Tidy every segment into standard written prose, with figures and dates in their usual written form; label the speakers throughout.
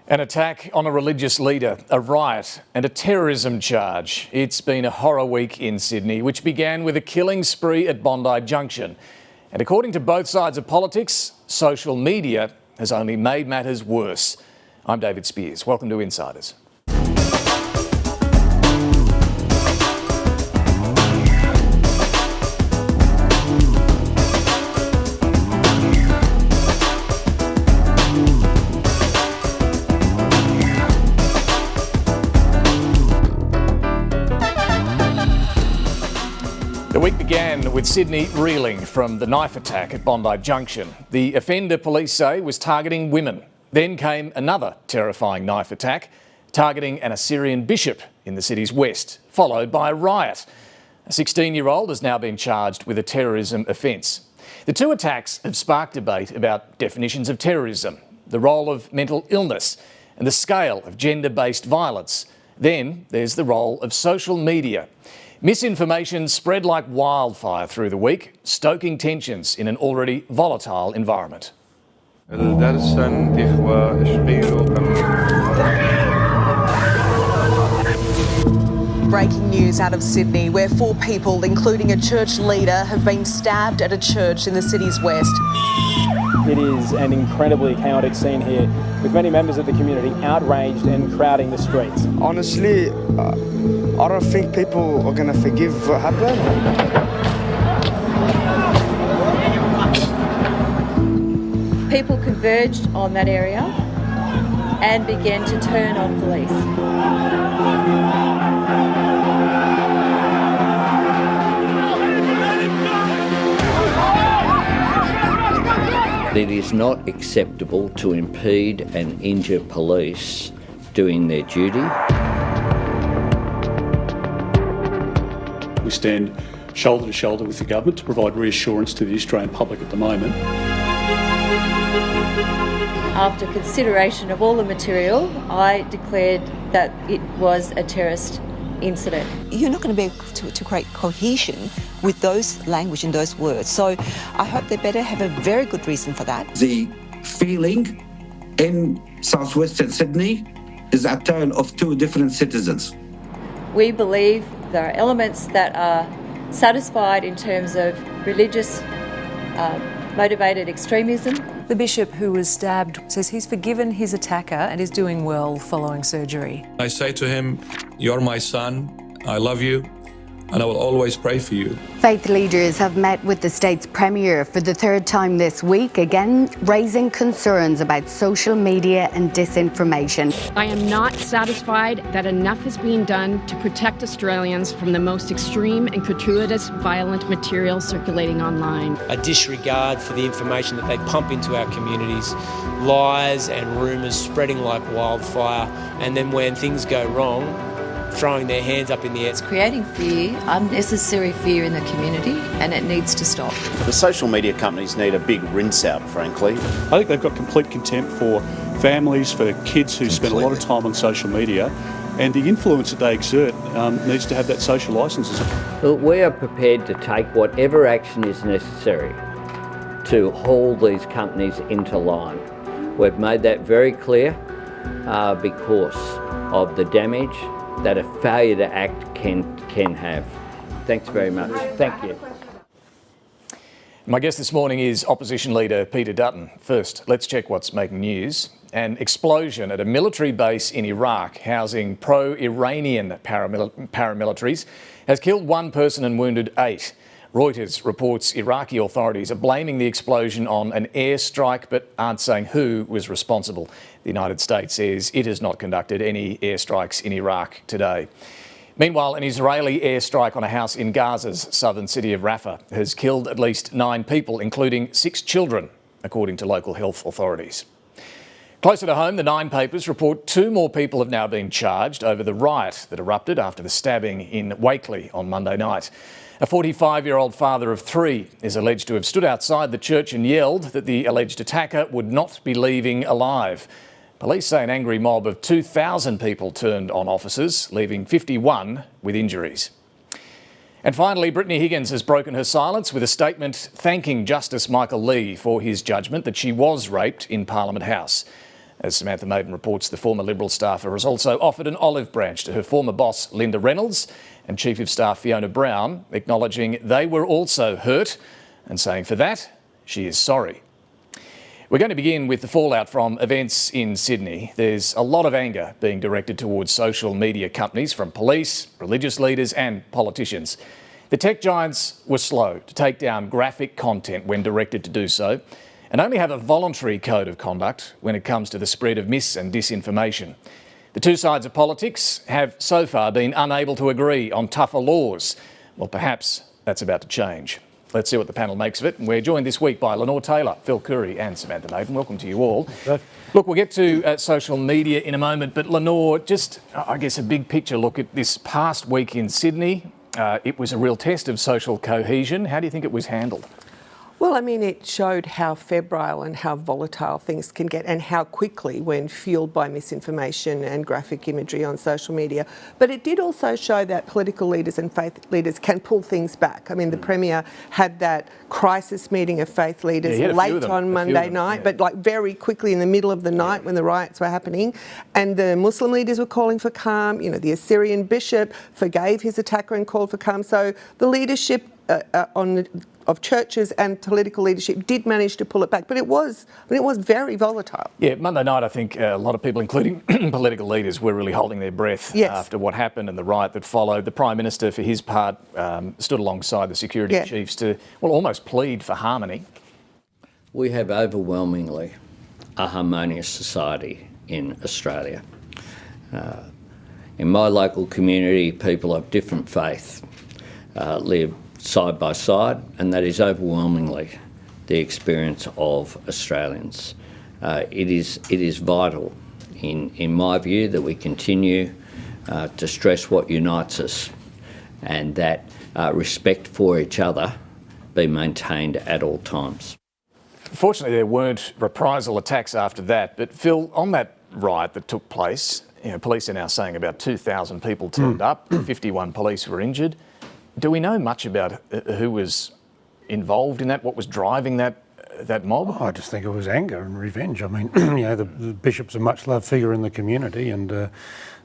Speaker 1: An attack on a religious leader, a riot and a terrorism charge. It's been a horror week in Sydney, which began with a killing spree at Bondi Junction. And according to both sides of politics, social media has only made matters worse. I'm David Speers. Welcome to Insiders. The week began with Sydney reeling from the knife attack at Bondi Junction. The offender, police say, was targeting women. Then came another terrifying knife attack, targeting an Assyrian Bishop in the city's west, followed by a riot. A 16-year-old has now been charged with a terrorism offence. The two attacks have sparked debate about definitions of terrorism, the role of mental illness and the scale of gender-based violence. Then there's the role of social media. Misinformation spread like wildfire through the week, stoking tensions in an already volatile environment.
Speaker 2: Breaking news out of Sydney, where 4 people, including a church leader, have been stabbed at a church in the city's west.
Speaker 3: It is an incredibly chaotic scene here, with many members of the community outraged and crowding the streets.
Speaker 4: Honestly, I don't think people are going to forgive what happened.
Speaker 5: People converged on that area and began to turn on police.
Speaker 6: It is not acceptable to impede and injure police doing their duty.
Speaker 7: We stand shoulder to shoulder with the government to provide reassurance to the Australian public at the moment.
Speaker 5: After consideration of all the material, I declared that it was a terrorist incident.
Speaker 8: You're not going to be able to create cohesion with those language and those words. So I hope they better have a very good reason for that.
Speaker 9: The feeling in southwestern Sydney is a tale of 2 different citizens.
Speaker 5: We believe there are elements that are satisfied in terms of religious motivated extremism.
Speaker 10: The bishop who was stabbed says he's forgiven his attacker and is doing well following surgery.
Speaker 11: I say to him, "You're my son, I love you, and I will always pray for you."
Speaker 12: Faith leaders have met with the state's premier for the 3rd time this week, again raising concerns about social media and disinformation.
Speaker 13: I am not satisfied that enough is being done to protect Australians from the most extreme and gratuitous violent material circulating online.
Speaker 14: A disregard for the information that they pump into our communities, lies and rumours spreading like wildfire, and then when things go wrong, throwing their hands up in the air.
Speaker 15: It's creating fear, unnecessary fear in the community, and it needs to stop.
Speaker 16: The social media companies need a big rinse out, frankly.
Speaker 7: I think they've got complete contempt for families, for kids who spend a lot of time on social media, and the influence that they exert needs to have that social licence.
Speaker 6: Look, we are prepared to take whatever action is necessary to haul these companies into line. We've made that very clear because of the damage that a failure to act can have. Thanks very much. Thank you.
Speaker 1: My guest this morning is Opposition Leader Peter Dutton. First, let's check what's making news. An explosion at a military base in Iraq housing pro-Iranian paramilitaries has killed 1 person and wounded 8. Reuters reports Iraqi authorities are blaming the explosion on an airstrike but aren't saying who was responsible. The United States says it has not conducted any airstrikes in Iraq today. Meanwhile, an Israeli airstrike on a house in Gaza's southern city of Rafah has killed at least 9 people, including 6 children, according to local health authorities. Closer to home, the Nine papers report 2 more people have now been charged over the riot that erupted after the stabbing in Wakeley on Monday night. A 45-year-old father of 3 is alleged to have stood outside the church and yelled that the alleged attacker would not be leaving alive. Police say an angry mob of 2,000 people turned on officers, leaving 51 with injuries. And finally, Brittany Higgins has broken her silence with a statement thanking Justice Michael Lee for his judgment that she was raped in Parliament House. As Samantha Maiden reports, the former Liberal staffer has also offered an olive branch to her former boss, Linda Reynolds, and Chief of Staff Fiona Brown, acknowledging they were also hurt and saying for that, she is sorry. We're going to begin with the fallout from events in Sydney. There's a lot of anger being directed towards social media companies from police, religious leaders and politicians. The tech giants were slow to take down graphic content when directed to do so, and only have a voluntary code of conduct when it comes to the spread of mis and disinformation. The two sides of politics have so far been unable to agree on tougher laws. Well, perhaps that's about to change. Let's see what the panel makes of it. And we're joined this week by Lenore Taylor, Phil Coorey and Samantha Maiden. Welcome to you all. Look, we'll get to social media in a moment, but Lenore, just, I guess, a big picture look at this past week in Sydney. It was a real test of social cohesion. How do you think it was handled?
Speaker 17: Well, I mean, it showed how febrile and how volatile things can get and how quickly when fueled by misinformation and graphic imagery on social media. But it did also show that political leaders and faith leaders can pull things back. I mean, the Premier had that crisis meeting of faith leaders late on Monday night, but like very quickly in the middle of the night when the riots were happening. And the Muslim leaders were calling for calm. You know, the Assyrian Bishop forgave his attacker and called for calm. So the leadership of churches and political leadership did manage to pull it back, but it was very volatile. Yeah,
Speaker 1: Monday night I think a lot of people, including political leaders, were really holding their breath after what happened and the riot that followed. The Prime Minister, for his part, stood alongside the security chiefs to, well, almost plead for harmony.
Speaker 6: We have overwhelmingly a harmonious society in Australia. In my local community, people of different faith live side by side, and that is overwhelmingly the experience of Australians. It is vital, in my view, that we continue to stress what unites us and that respect for each other be maintained at all times.
Speaker 1: Fortunately, there weren't reprisal attacks after that, but Phil, on that riot that took place, you know, police are now saying about 2,000 people turned up, 51 police were injured. Do we know much about who was involved in that? What was driving that mob?
Speaker 18: Oh, I just think it was anger and revenge. I mean, you know, the bishop's a much-loved figure in the community, and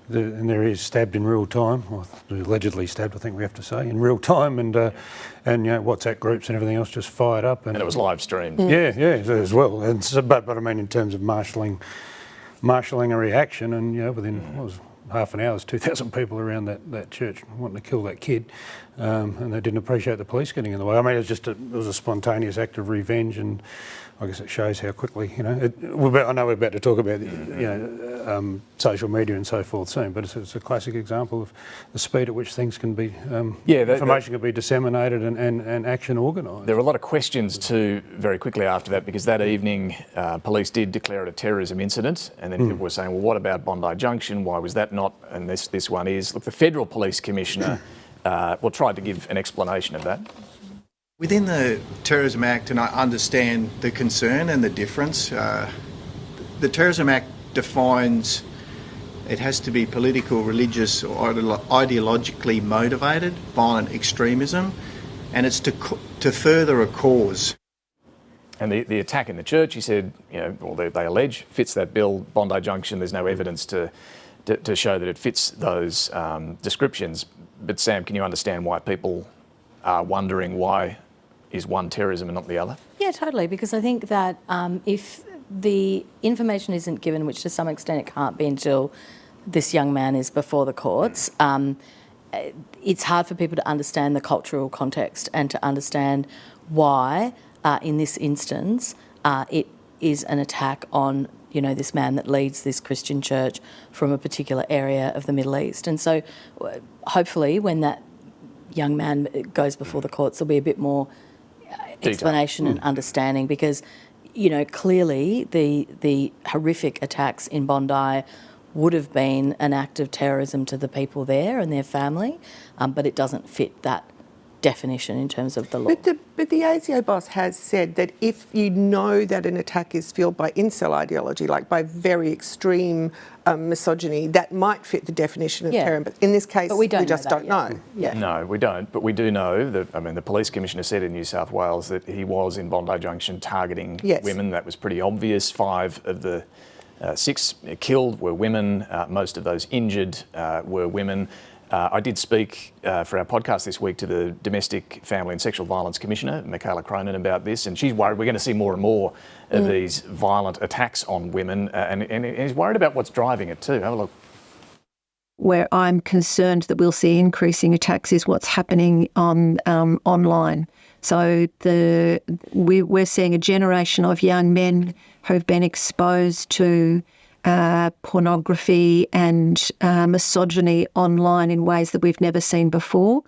Speaker 18: there he is stabbed in real time, or allegedly stabbed, I think we have to say, in real time, and you know, WhatsApp groups and everything else just fired up, and it
Speaker 1: was live streamed.
Speaker 18: Yeah, as well. And so, but I mean, in terms of marshalling a reaction, and you know, within what was half an hour, there's 2,000 people around that church wanting to kill that kid, and they didn't appreciate the police getting in the way. I mean, it was a spontaneous act of revenge, and I guess it shows how quickly, you know. I know we're about to talk about, you know, social media and so forth soon, but it's a classic example of the speed at which things can be, information can be disseminated and action organised.
Speaker 1: There were a lot of questions too very quickly after that, because that evening police did declare it a terrorism incident, and then people were saying, well, what about Bondi Junction? Why was that not? And this one is. Look, the Federal Police Commissioner tried to give an explanation of that.
Speaker 19: Within the Terrorism Act, and I understand the concern and the difference, the Terrorism Act defines it has to be political, religious or ideologically motivated, violent extremism, and it's to further a cause.
Speaker 1: And the attack in the church, he said, you know, or they allege, fits that bill. Bondi Junction, there's no evidence to show that it fits those descriptions. But Sam, can you understand why people are wondering why is one terrorism and not the other?
Speaker 20: Yeah, totally, because I think that if the information isn't given, which to some extent it can't be until this young man is before the courts, it's hard for people to understand the cultural context and to understand why, in this instance, it is an attack on, you know, this man that leads this Christian church from a particular area of the Middle East. And so hopefully when that young man goes before the courts, there'll be a bit more explanation and understanding, because, you know, clearly the horrific attacks in Bondi would have been an act of terrorism to the people there and their family, but it doesn't fit that definition in terms of the law.
Speaker 17: But the ASIO boss has said that if you know that an attack is fueled by incel ideology, like by very extreme misogyny, that might fit the definition of terror. But in this case, we just don't know.
Speaker 1: Yeah. No, we don't. But we do know that, I mean, the police commissioner said in New South Wales that he was in Bondi Junction targeting women. That was pretty obvious. 5 of the 6 killed were women. Most of those injured were women. I did speak for our podcast this week to the Domestic, Family and Sexual Violence Commissioner, Michaela Cronin, about this, and she's worried we're going to see more and more of these violent attacks on women, and is worried about what's driving it too. Have a look.
Speaker 21: Where I'm concerned that we'll see increasing attacks is what's happening on online. So we're seeing a generation of young men who've been exposed to pornography and misogyny online in ways that we've never seen before.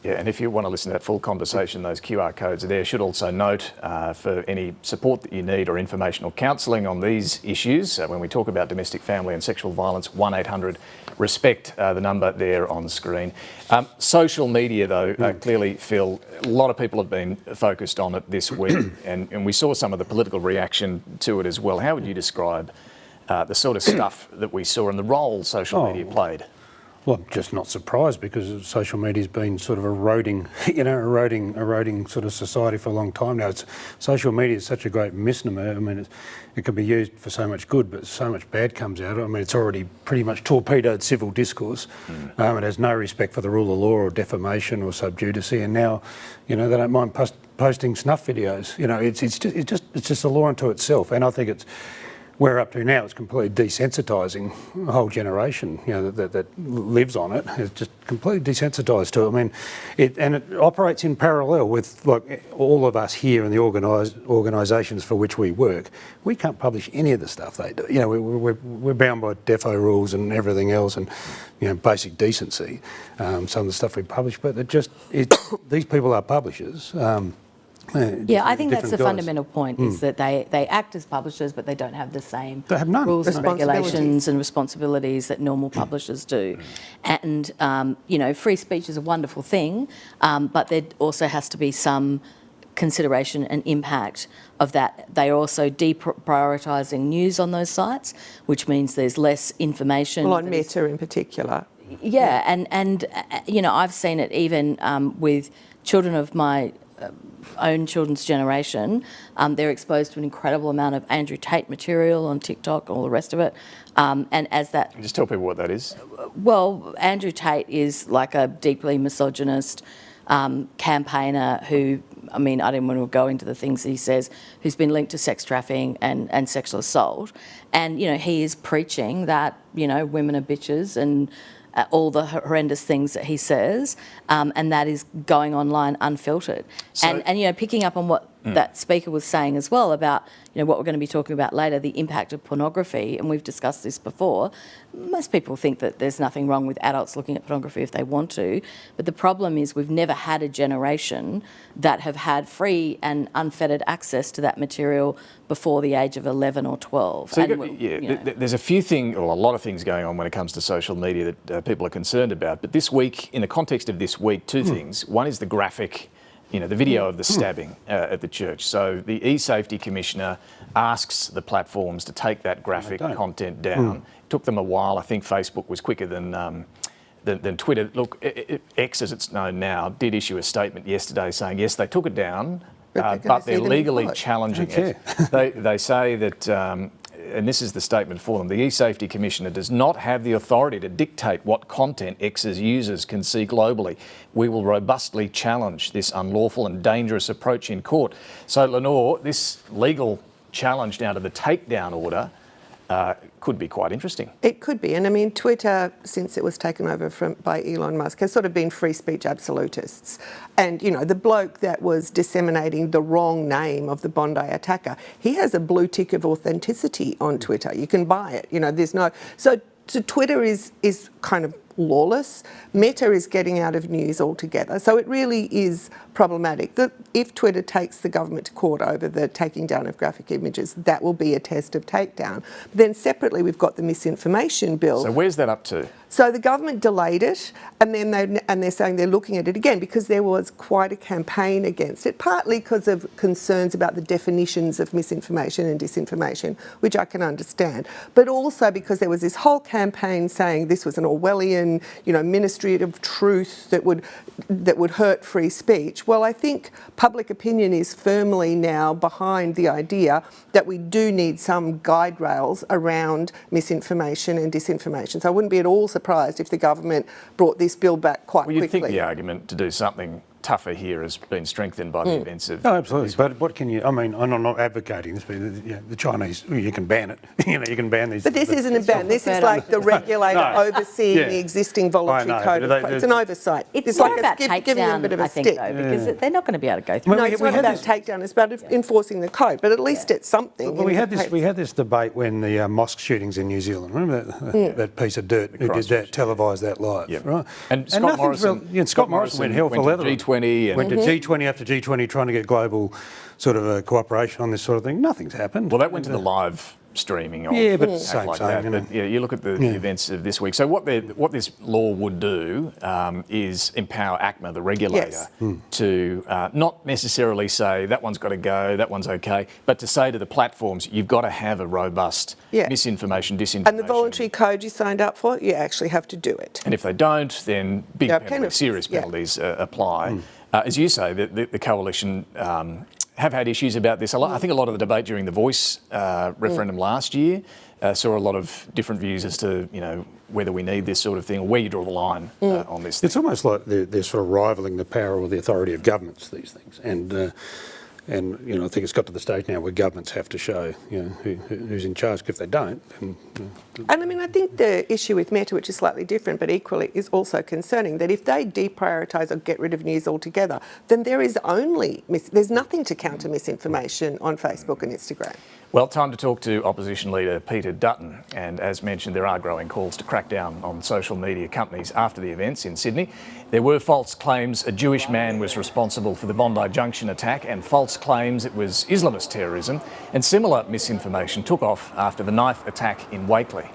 Speaker 1: Yeah, and if you want to listen to that full conversation, those QR codes are there. Should also note for any support that you need or informational counselling on these issues, when we talk about domestic, family and sexual violence, 1-800-RESPECT, the number there on screen. Social media, though, clearly, Phil, a lot of people have been focused on it this week, and we saw some of the political reaction to it as well. How would you describe the sort of stuff that we saw and the role social media played?
Speaker 18: Well, I'm just not surprised because social media's been sort of eroding sort of society for a long time now. Social media is such a great misnomer. I mean, it can be used for so much good, but so much bad comes out of it. I mean, it's already pretty much torpedoed civil discourse. It has no respect for the rule of law or defamation or sub judice, and now, they don't mind posting snuff videos. It's just a law unto itself, and I think we're up to now, it's completely desensitising a whole generation, that lives on it. It's just completely desensitised to it. I mean, it operates in parallel with all of us here in the organisations for which we work. We can't publish any of the stuff they do. We're bound by defo rules and everything else, and basic decency. Some of the stuff we publish, but these people are publishers.
Speaker 20: Yeah, I think that's the fundamental point, is that they act as publishers, but they don't have the same rules and regulations and responsibilities that normal publishers do. And, free speech is a wonderful thing, but there also has to be some consideration and impact of that. They're also deprioritising news on those sites, which means there's less information.
Speaker 17: Well, on Meta in particular.
Speaker 20: Yeah, and I've seen it even with children of my own children's generation. They're exposed to an incredible amount of Andrew Tate material on TikTok, all the rest of it. And as that...
Speaker 1: Just tell people what that is.
Speaker 20: Well, Andrew Tate is like a deeply misogynist campaigner who, I don't want to go into the things that he says, who's been linked to sex trafficking and sexual assault. And, he is preaching that, women are bitches and all the horrendous things that he says, and that is going online unfiltered. So, and picking up on what that speaker was saying as well about, what we're going to be talking about later, the impact of pornography, and we've discussed this before. Most people think that there's nothing wrong with adults looking at pornography if they want to, but the problem is we've never had a generation that have had free and unfettered access to that material before the age of 11 or 12.
Speaker 1: So there's a lot of things going on when it comes to social media that people are concerned about, but this week, in the context of this week, two things. One is the graphic, the video of the stabbing at the church. So the E-Safety Commissioner asks the platforms to take that graphic content down. It took them a while. I think Facebook was quicker than Twitter. Look, X, as it's known now, did issue a statement yesterday saying, yes, they took it down, but they're legally challenging it. They say that, and this is the statement for them, the E-Safety Commissioner does not have the authority to dictate what content X's users can see globally. We will robustly challenge this unlawful and dangerous approach in court. So, Lenore, this legal challenge now to the takedown order could be quite interesting.
Speaker 17: It could be. And Twitter, since it was taken over by Elon Musk, has sort of been free speech absolutists. And, the bloke that was disseminating the wrong name of the Bondi attacker, he has a blue tick of authenticity on Twitter. You can buy it. There's no... So Twitter is kind of lawless. Meta is getting out of news altogether. So it really is problematic. If Twitter takes the government to court over the taking down of graphic images, that will be a test of takedown. But then separately, we've got the misinformation bill.
Speaker 1: So where's that up to?
Speaker 17: So the government delayed it, and then they're saying they're looking at it again because there was quite a campaign against it, partly because of concerns about the definitions of misinformation and disinformation, which I can understand, but also because there was this whole campaign saying this was an Orwellian, ministry of truth that would hurt free speech. Well, I think public opinion is firmly now behind the idea that we do need some guide rails around misinformation and disinformation. So I wouldn't be at all surprised if the government brought this bill back quite quickly.
Speaker 1: You'd think the argument to do something tougher here has been strengthened by the events of...
Speaker 18: Oh, absolutely. But what can you... I mean, I'm not advocating this, but the Chinese, you can ban it. You can ban these...
Speaker 17: But this isn't a ban. This is like the regulator overseeing the existing voluntary code. It's an oversight.
Speaker 20: It's
Speaker 17: like
Speaker 20: not about
Speaker 17: giving them a bit of a stick.
Speaker 20: though, because they're not going to be able to go through.
Speaker 17: No, it's not about takedown. It's about enforcing the code. But at least it's something.
Speaker 18: Well, we had this debate when the mosque shootings in New Zealand. Remember that piece of dirt who did that, televised that live, right?
Speaker 1: And Scott Morrison
Speaker 18: went hell for leather.
Speaker 1: G20 and
Speaker 18: went to G20 after G20 trying to get global sort of cooperation on this sort of thing. Nothing's happened.
Speaker 1: Well, that went to the live streaming of
Speaker 18: but same
Speaker 1: like
Speaker 18: thing.
Speaker 1: But you look at the events of this week. So what this law would do is empower ACMA, the regulator, to not necessarily say that one's got to go, that one's okay, but to say to the platforms, you've got to have a robust misinformation, disinformation.
Speaker 17: And the voluntary code you signed up for, you actually have to do it.
Speaker 1: And if they don't, then big penalties, serious penalties apply. As you say, the coalition have had issues about this a lot. I think a lot of the debate during the Voice referendum last year saw a lot of different views as to whether we need this sort of thing or where you draw the line on this.
Speaker 18: It's almost like they're sort of rivalling the power or the authority of governments, these things, and I think it's got to the stage now where governments have to show who's in charge. If they don't, then,
Speaker 17: and I mean, I think the issue with Meta, which is slightly different but equally is also concerning, that if they deprioritise or get rid of news altogether, then there's nothing to counter misinformation on Facebook and Instagram.
Speaker 1: Well, time to talk to Opposition Leader Peter Dutton. And as mentioned, there are growing calls to crack down on social media companies after the events in Sydney. There were false claims a Jewish man was responsible for the Bondi Junction attack and false claims it was Islamist terrorism. And similar misinformation took off after the knife attack in Wakeley.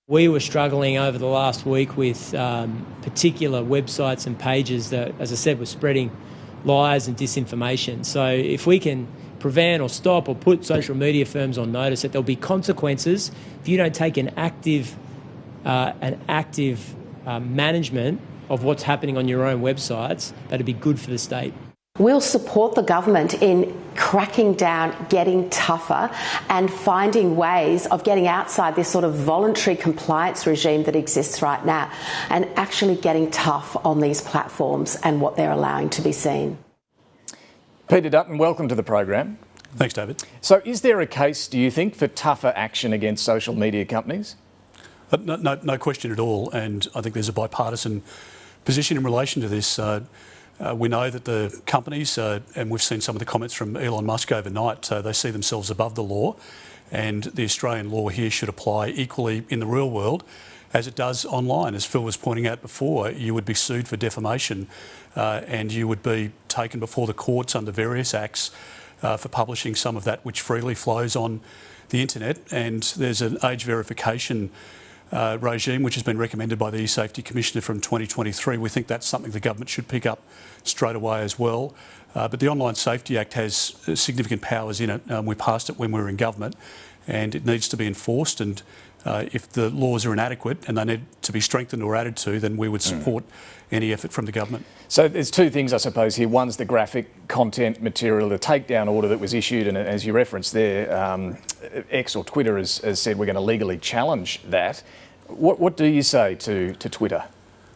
Speaker 14: We were struggling over the last week with particular websites and pages that, as I said, were spreading lies and disinformation. So if we can prevent or stop or put social media firms on notice that there'll be consequences if you don't take an active management of what's happening on your own websites, that'd be good for the state.
Speaker 2: We'll support the government in cracking down, getting tougher and finding ways of getting outside this sort of voluntary compliance regime that exists right now and actually getting tough on these platforms and what they're allowing to be seen.
Speaker 1: Peter Dutton, welcome to the program.
Speaker 7: Thanks, David.
Speaker 1: So is there a case, do you think, for tougher action against social media companies?
Speaker 7: No question at all, and I think there's a bipartisan position in relation to this. We know that the companies, and we've seen some of the comments from Elon Musk overnight, they see themselves above the law, and the Australian law here should apply equally in the real world as it does online. As Phil was pointing out before, you would be sued for defamation and you would be taken before the courts under various acts for publishing some of that which freely flows on the internet. And there's an age verification regime which has been recommended by the E-Safety Commissioner from 2023. We think that's something the government should pick up straight away as well. But the Online Safety Act has significant powers in it. We passed it when we were in government and it needs to be enforced, and if the laws are inadequate and they need to be strengthened or added to, then we would support any effort from the government.
Speaker 1: So there's two things, I suppose, here. One's the graphic content material, the takedown order that was issued, and as you referenced there, X or Twitter has said we're going to legally challenge that. What do you say to Twitter?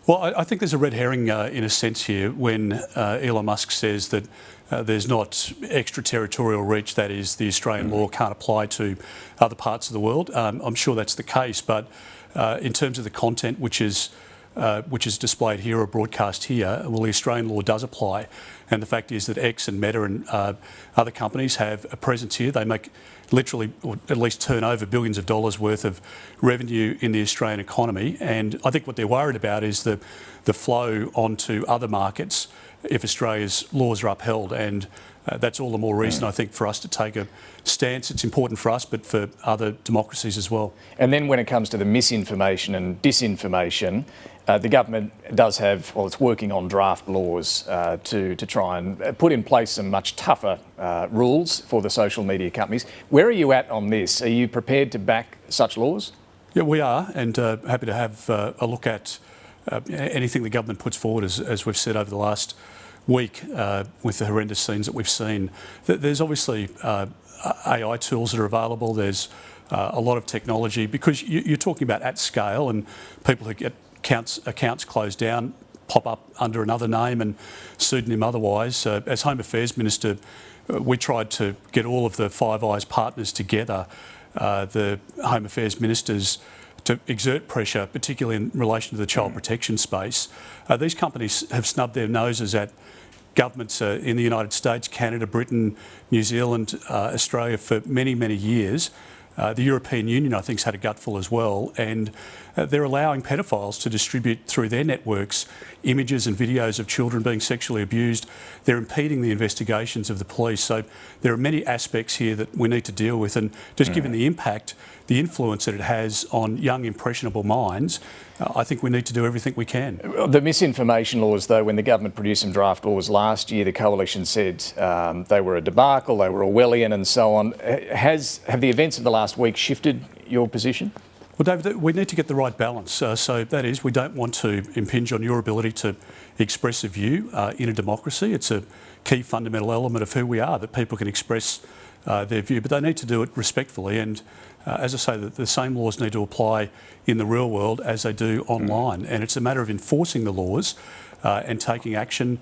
Speaker 7: Well, I think there's a red herring in a sense here when Elon Musk says that there's not extraterritorial reach, that is, the Australian law can't apply to other parts of the world. I'm sure that's the case, but in terms of the content which is displayed here or broadcast here, well, the Australian law does apply. And the fact is that X and Meta and other companies have a presence here. They make literally, or at least turn over billions of dollars worth of revenue in the Australian economy. And I think what they're worried about is the flow onto other markets if Australia's laws are upheld. And that's all the more reason, I think, for us to take a stance. It's important for us, but for other democracies as well.
Speaker 1: And then when it comes to the misinformation and disinformation, the government does have, well, it's working on draft laws to try and put in place some much tougher rules for the social media companies. Where are you at on this? Are you prepared to back such laws?
Speaker 7: Yeah, we are, and happy to have a look at anything the government puts forward, as we've said over the last week with the horrendous scenes that we've seen. There's obviously AI tools that are available. There's a lot of technology, because you're talking about at scale, and people who get accounts closed down pop up under another name and pseudonym otherwise. As Home Affairs Minister, we tried to get all of the Five Eyes partners together, the Home Affairs Ministers, to exert pressure, particularly in relation to the child protection space. These companies have snubbed their noses at governments in the United States, Canada, Britain, New Zealand, Australia for many, many years. The European Union, I think, has had a gutful as well, and they're allowing pedophiles to distribute through their networks images and videos of children being sexually abused. They're impeding the investigations of the police. So there are many aspects here that we need to deal with, and just given the impact, the influence that it has on young, impressionable minds, I think we need to do everything we can.
Speaker 1: The misinformation laws, though, when the government produced some draft laws last year, the Coalition said they were a debacle, they were Orwellian and so on. Have the events of the last week shifted your position?
Speaker 7: Well, David, we need to get the right balance. So that is, we don't want to impinge on your ability to express a view in a democracy. It's a key fundamental element of who we are, that people can express their view, but they need to do it respectfully. And as I say, the same laws need to apply in the real world as they do online. And it's a matter of enforcing the laws and taking action,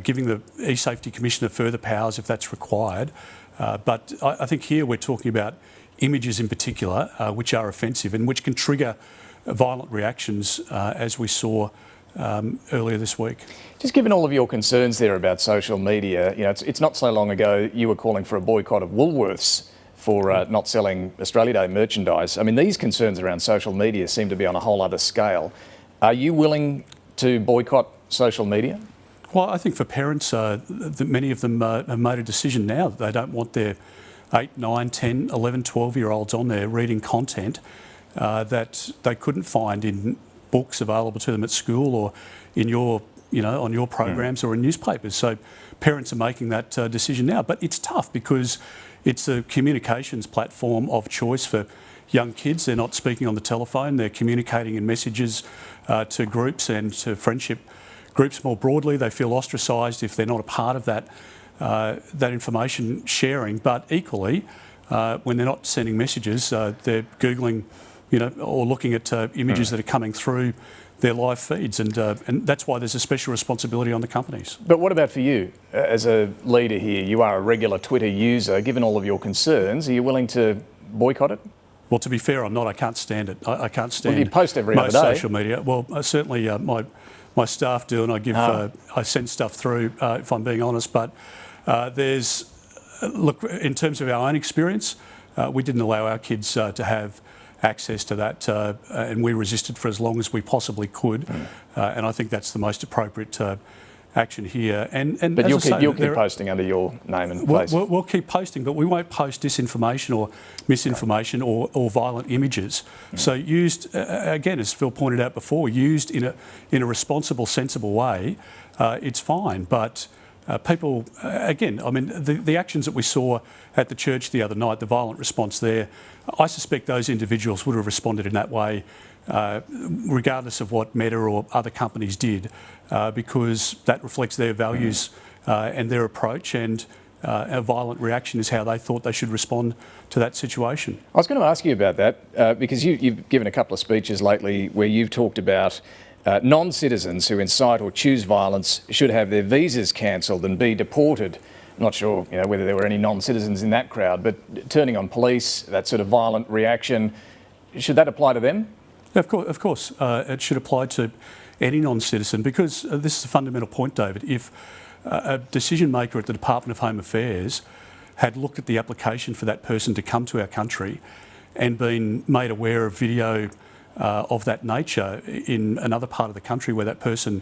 Speaker 7: giving the E-Safety Commissioner further powers if that's required. But I think here we're talking about images in particular, which are offensive and which can trigger violent reactions, as we saw earlier this week.
Speaker 1: Just given all of your concerns there about social media, you know, it's not so long ago you were calling for a boycott of Woolworths for not selling Australia Day merchandise. I mean, these concerns around social media seem to be on a whole other scale. Are you willing to boycott social media?
Speaker 7: Well, I think for parents, many of them have made a decision now that they don't want their 8, 9, 10, 11, 12-year-olds on there reading content that they couldn't find in books available to them at school or in your, on your programs or in newspapers. So parents are making that decision now. But it's tough because it's a communications platform of choice for young kids. They're not speaking on the telephone. They're communicating in messages to groups and to friendship groups more broadly. They feel ostracised if they're not a part of that information sharing. But equally, when they're not sending messages, they're Googling, or looking at images that are coming through their live feeds, and that's why there's a special responsibility on the companies.
Speaker 1: But what about for you as a leader here? You are a regular Twitter user. Given all of your concerns, are you willing to boycott it?
Speaker 7: Well, to be fair, I'm not. I can't stand it. I can't stand.
Speaker 1: Well, you post every
Speaker 7: most
Speaker 1: other day.
Speaker 7: Social media. Well, certainly my staff do, and I give I send stuff through if I'm being honest. But look, in terms of our own experience, we didn't allow our kids to have access to that, and we resisted for as long as we possibly could. And I think that's the most appropriate action here.
Speaker 1: But you'll keep posting under your name and face.
Speaker 7: We'll keep posting, but we won't post disinformation or misinformation or violent images. So used, again, as Phil pointed out before, used in a responsible, sensible way, it's fine. But people, again, I mean, the actions that we saw at the church the other night, the violent response there, I suspect those individuals would have responded in that way regardless of what Meta or other companies did, because that reflects their values and their approach, and a violent reaction is how they thought they should respond to that situation.
Speaker 1: I was going to ask you about that because you've given a couple of speeches lately where you've talked about non-citizens who incite or choose violence should have their visas cancelled and be deported. I'm not sure whether there were any non-citizens in that crowd, but turning on police, that sort of violent reaction, should that apply to them?
Speaker 7: Of course. It should apply to any non-citizen, because this is a fundamental point, David. If a decision maker at the Department of Home Affairs had looked at the application for that person to come to our country and been made aware of video of that nature in another part of the country where that person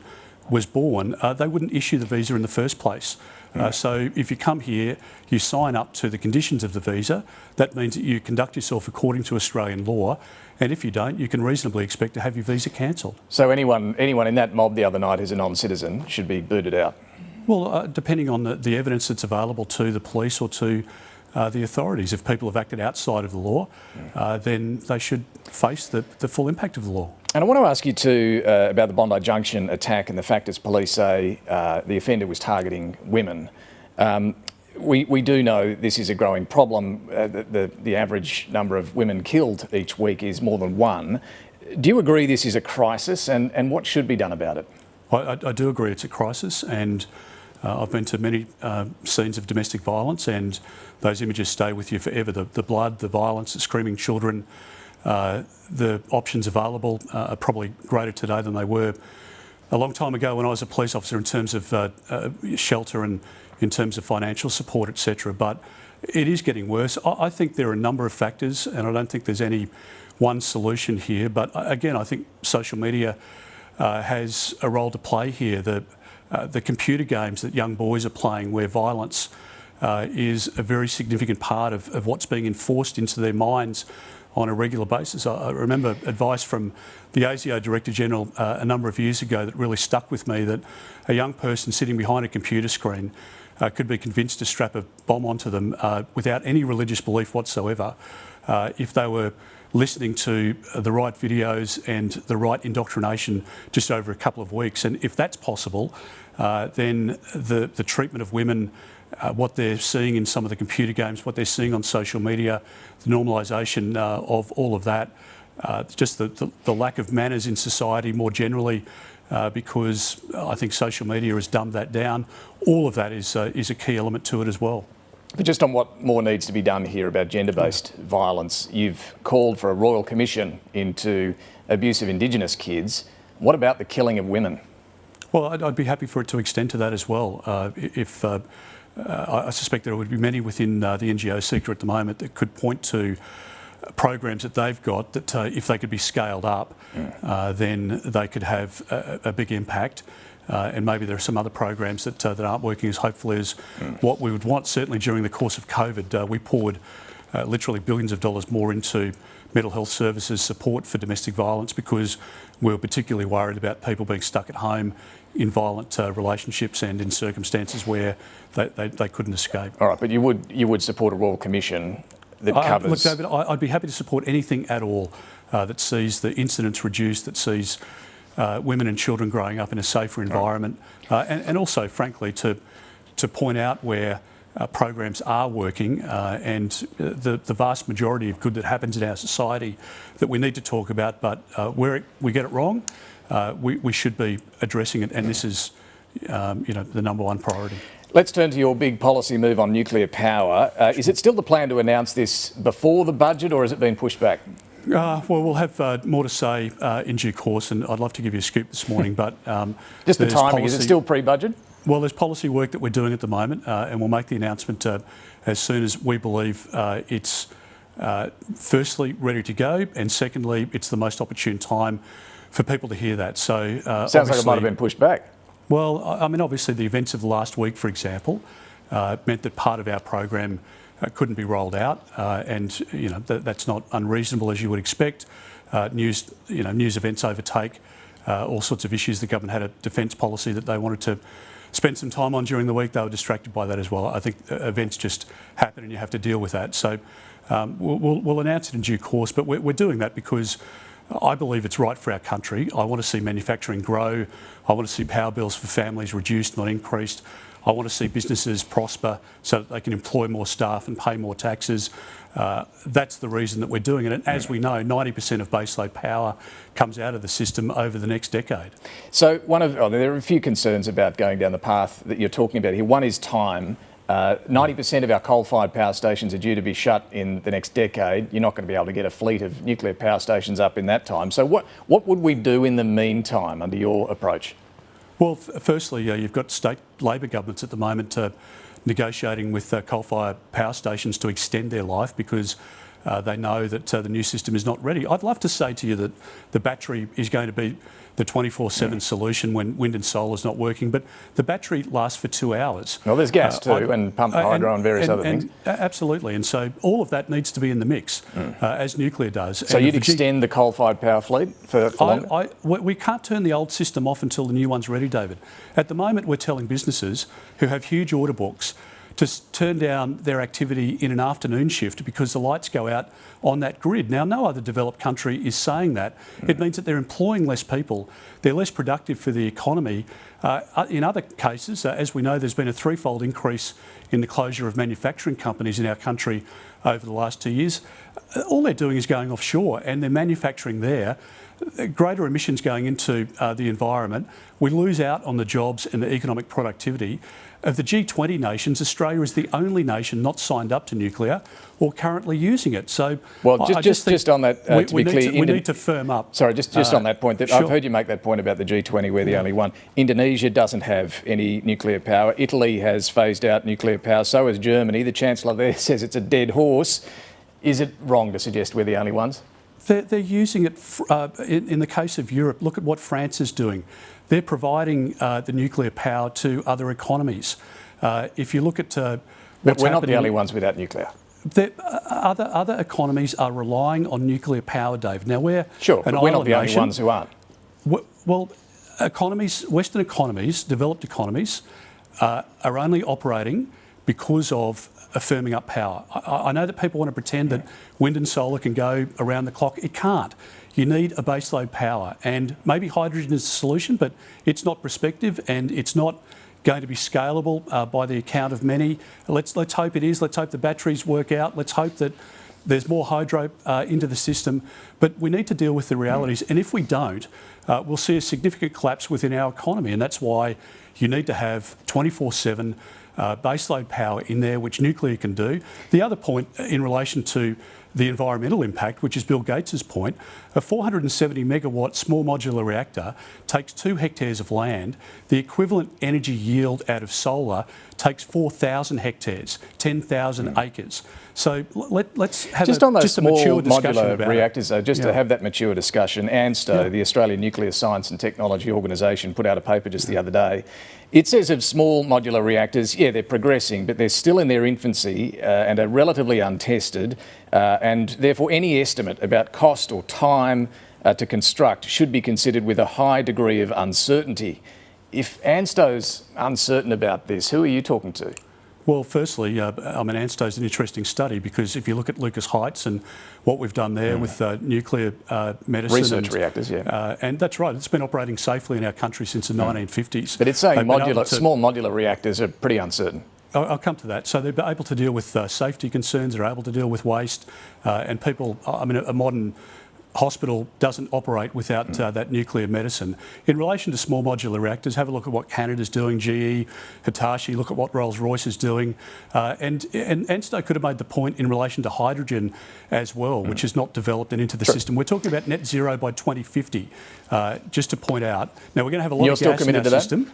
Speaker 7: was born, they wouldn't issue the visa in the first place. So if you come here, you sign up to the conditions of the visa. That means that you conduct yourself according to Australian law, and if you don't, you can reasonably expect to have your visa cancelled. So
Speaker 1: anyone in that mob the other night who's a non-citizen should be booted out?
Speaker 7: Well, depending on the evidence that's available to the police or to the authorities. If people have acted outside of the law, then they should face the full impact of the law.
Speaker 1: And I want to ask you too about the Bondi Junction attack and the fact, as police say, the offender was targeting women. We do know this is a growing problem. The average number of women killed each week is more than one. Do you agree this is a crisis, and what should be done about it?
Speaker 7: I do agree it's a crisis, and I've been to many scenes of domestic violence, and those images stay with you forever. The blood, the violence, the screaming children, the options available are probably greater today than they were a long time ago when I was a police officer in terms of shelter and in terms of financial support, etc. But it is getting worse. I think there are a number of factors, and I don't think there's any one solution here. But again, I think social media has a role to play here. The computer games that young boys are playing where violence is a very significant part of what's being enforced into their minds on a regular basis. I remember advice from the ASIO Director General a number of years ago that really stuck with me, that a young person sitting behind a computer screen could be convinced to strap a bomb onto them without any religious belief whatsoever if they were listening to the right videos and the right indoctrination just over a couple of weeks. And if that's possible, then the treatment of women, what they're seeing in some of the computer games, what they're seeing on social media, the normalisation of all of that, just the lack of manners in society more generally, because I think social media has dumbed that down. All of that is a key element to it as well.
Speaker 1: But just on what more needs to be done here about gender-based violence, you've called for a royal commission into abuse of Indigenous kids. What about the killing of women?
Speaker 7: Well, I'd be happy for it to extend to that as well. I suspect there would be many within the NGO sector at the moment that could point to programs that they've got that if they could be scaled up, then they could have a big impact. And maybe there are some other programs that aren't working as hopefully as what we would want. Certainly during the course of COVID, we poured literally billions of dollars more into mental health services support for domestic violence because we were particularly worried about people being stuck at home in violent relationships and in circumstances where they couldn't escape.
Speaker 1: All right, but you would support a royal commission that covers...
Speaker 7: Look, David, I'd be happy to support anything at all that sees the incidents reduced, that sees women and children growing up in a safer environment, and also, frankly, to point out where programs are working and the vast majority of good that happens in our society that we need to talk about, but where we get it wrong, we should be addressing it, and this is the number one priority.
Speaker 1: Let's turn to your big policy move on nuclear power. Is it still the plan to announce this before the budget, or has it been pushed back?
Speaker 7: Well, we'll have more to say in due course, and I'd love to give you a scoop this morning, but...
Speaker 1: Just the timing, is it still pre-budget?
Speaker 7: Well, there's policy work that we're doing at the moment, and we'll make the announcement as soon as we believe it's firstly ready to go, and secondly, it's the most opportune time for people to hear that. So
Speaker 1: sounds like it might have been pushed back.
Speaker 7: Well, I mean, obviously the events of the last week, for example, meant that part of our program couldn't be rolled out, and that's not unreasonable, as you would expect. News events overtake all sorts of issues. The government had a defence policy that they wanted to spend some time on during the week. They were distracted by that as well. I think events just happen, and you have to deal with that. So we'll announce it in due course, but we're doing that because I believe it's right for our country. I want to see manufacturing grow. I want to see power bills for families reduced, not increased. I want to see businesses prosper so that they can employ more staff and pay more taxes. That's the reason that we're doing it. And as we know, 90% of baseload power comes out of the system over the next decade.
Speaker 1: So there are a few concerns about going down the path that you're talking about here. One is time. 90% of our coal-fired power stations are due to be shut in the next decade. You're not going to be able to get a fleet of nuclear power stations up in that time. So what would we do in the meantime under your approach?
Speaker 7: Well, firstly, you've got state Labor governments at the moment negotiating with coal-fired power stations to extend their life because they know that the new system is not ready. I'd love to say to you that the battery is going to be the 24/7 solution when wind and solar is not working, but the battery lasts for 2 hours.
Speaker 1: Well, there's gas too, and pumped hydro and various other things.
Speaker 7: Absolutely, and so all of that needs to be in the mix, as nuclear does.
Speaker 1: So you'd extend the coal-fired power fleet for longer?
Speaker 7: We can't turn the old system off until the new one's ready, David. At the moment, we're telling businesses who have huge order books to turn down their activity in an afternoon shift because the lights go out on that grid. Now, no other developed country is saying that. It means that they're employing less people. They're less productive for the economy. In other cases, as we know, there's been a threefold increase in the closure of manufacturing companies in our country over the last 2 years. All they're doing is going offshore and they're manufacturing there. Greater emissions going into the environment. We lose out on the jobs and the economic productivity. Of the G20 nations, Australia is the only nation not signed up to nuclear or currently using it. So,
Speaker 1: well, just on that, to be clear,
Speaker 7: we need to firm up.
Speaker 1: Sorry, just on that point.
Speaker 7: Sure.
Speaker 1: I've heard you make that point about the G20. We're the only one. Indonesia doesn't have any nuclear power. Italy has phased out nuclear power. So has Germany. The Chancellor there says it's a dead horse. Is it wrong to suggest we're the only ones?
Speaker 7: They're using it in the case of Europe. Look at what France is doing. They're providing the nuclear power to other economies. If you look at
Speaker 1: but we're not the only ones without nuclear.
Speaker 7: Other economies are relying on nuclear power, Dave. Now we're
Speaker 1: but we're not the only ones who aren't.
Speaker 7: Well, Western economies, developed economies, are only operating because of firming up power. I know that people want to pretend that wind and solar can go around the clock. It can't. You need a baseload power, and maybe hydrogen is the solution, but it's not prospective and it's not going to be scalable by the account of many. Let's hope it is. Let's hope the batteries work out. Let's hope that there's more hydro into the system. But we need to deal with the realities, and if we don't, we'll see a significant collapse within our economy, and that's why you need to have 24/7 baseload power in there, which nuclear can do. The other point in relation to the environmental impact, which is Bill Gates's point, a 470 megawatt small modular reactor takes 2 hectares of land. The equivalent energy yield out of solar takes 4,000 hectares, 10,000 acres. So let's have
Speaker 1: just on those
Speaker 7: a mature discussion
Speaker 1: modular
Speaker 7: about
Speaker 1: reactors, though, to have that mature discussion. ANSTO, the Australian Nuclear Science and Technology Organisation, put out a paper just the other day. It says of small modular reactors, yeah, they're progressing, but they're still in their infancy and are relatively untested, and therefore any estimate about cost or time to construct should be considered with a high degree of uncertainty. If ANSTO's uncertain about this, who are you talking to?
Speaker 7: Well, firstly, ANSTO is an interesting study because if you look at Lucas Heights and what we've done there with nuclear medicine...
Speaker 1: Research reactors, yeah.
Speaker 7: And that's right, it's been operating safely in our country since the 1950s.
Speaker 1: But it's saying small modular reactors are pretty uncertain.
Speaker 7: I'll come to that. So they're able to deal with safety concerns, they're able to deal with waste, and people... a modern hospital doesn't operate without that nuclear medicine. In relation to small modular reactors, have a look at what Canada's doing, GE, Hitachi, look at what Rolls-Royce is doing. And ANSTO could have made the point in relation to hydrogen as well, which is not developed and into the system. We're talking about net zero by 2050, just to point out. Now, we're going to have a lot of gas in our system.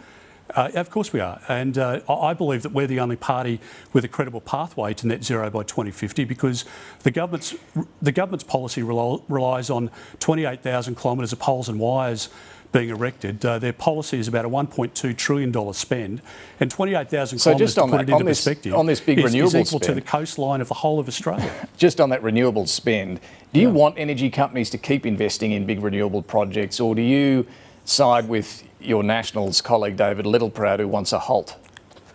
Speaker 7: Of course we are, and I believe that we're the only party with a credible pathway to net zero by 2050 because the government's policy relies on 28,000 kilometres of poles and wires being erected. Their policy is about a $1.2 trillion spend, and 28,000 kilometres, to put it into perspective, is equal to the coastline of the whole of Australia.
Speaker 1: Just on that renewable spend, do you want energy companies to keep investing in big renewable projects, or do you side with your Nationals colleague David Littleproud, who wants a halt?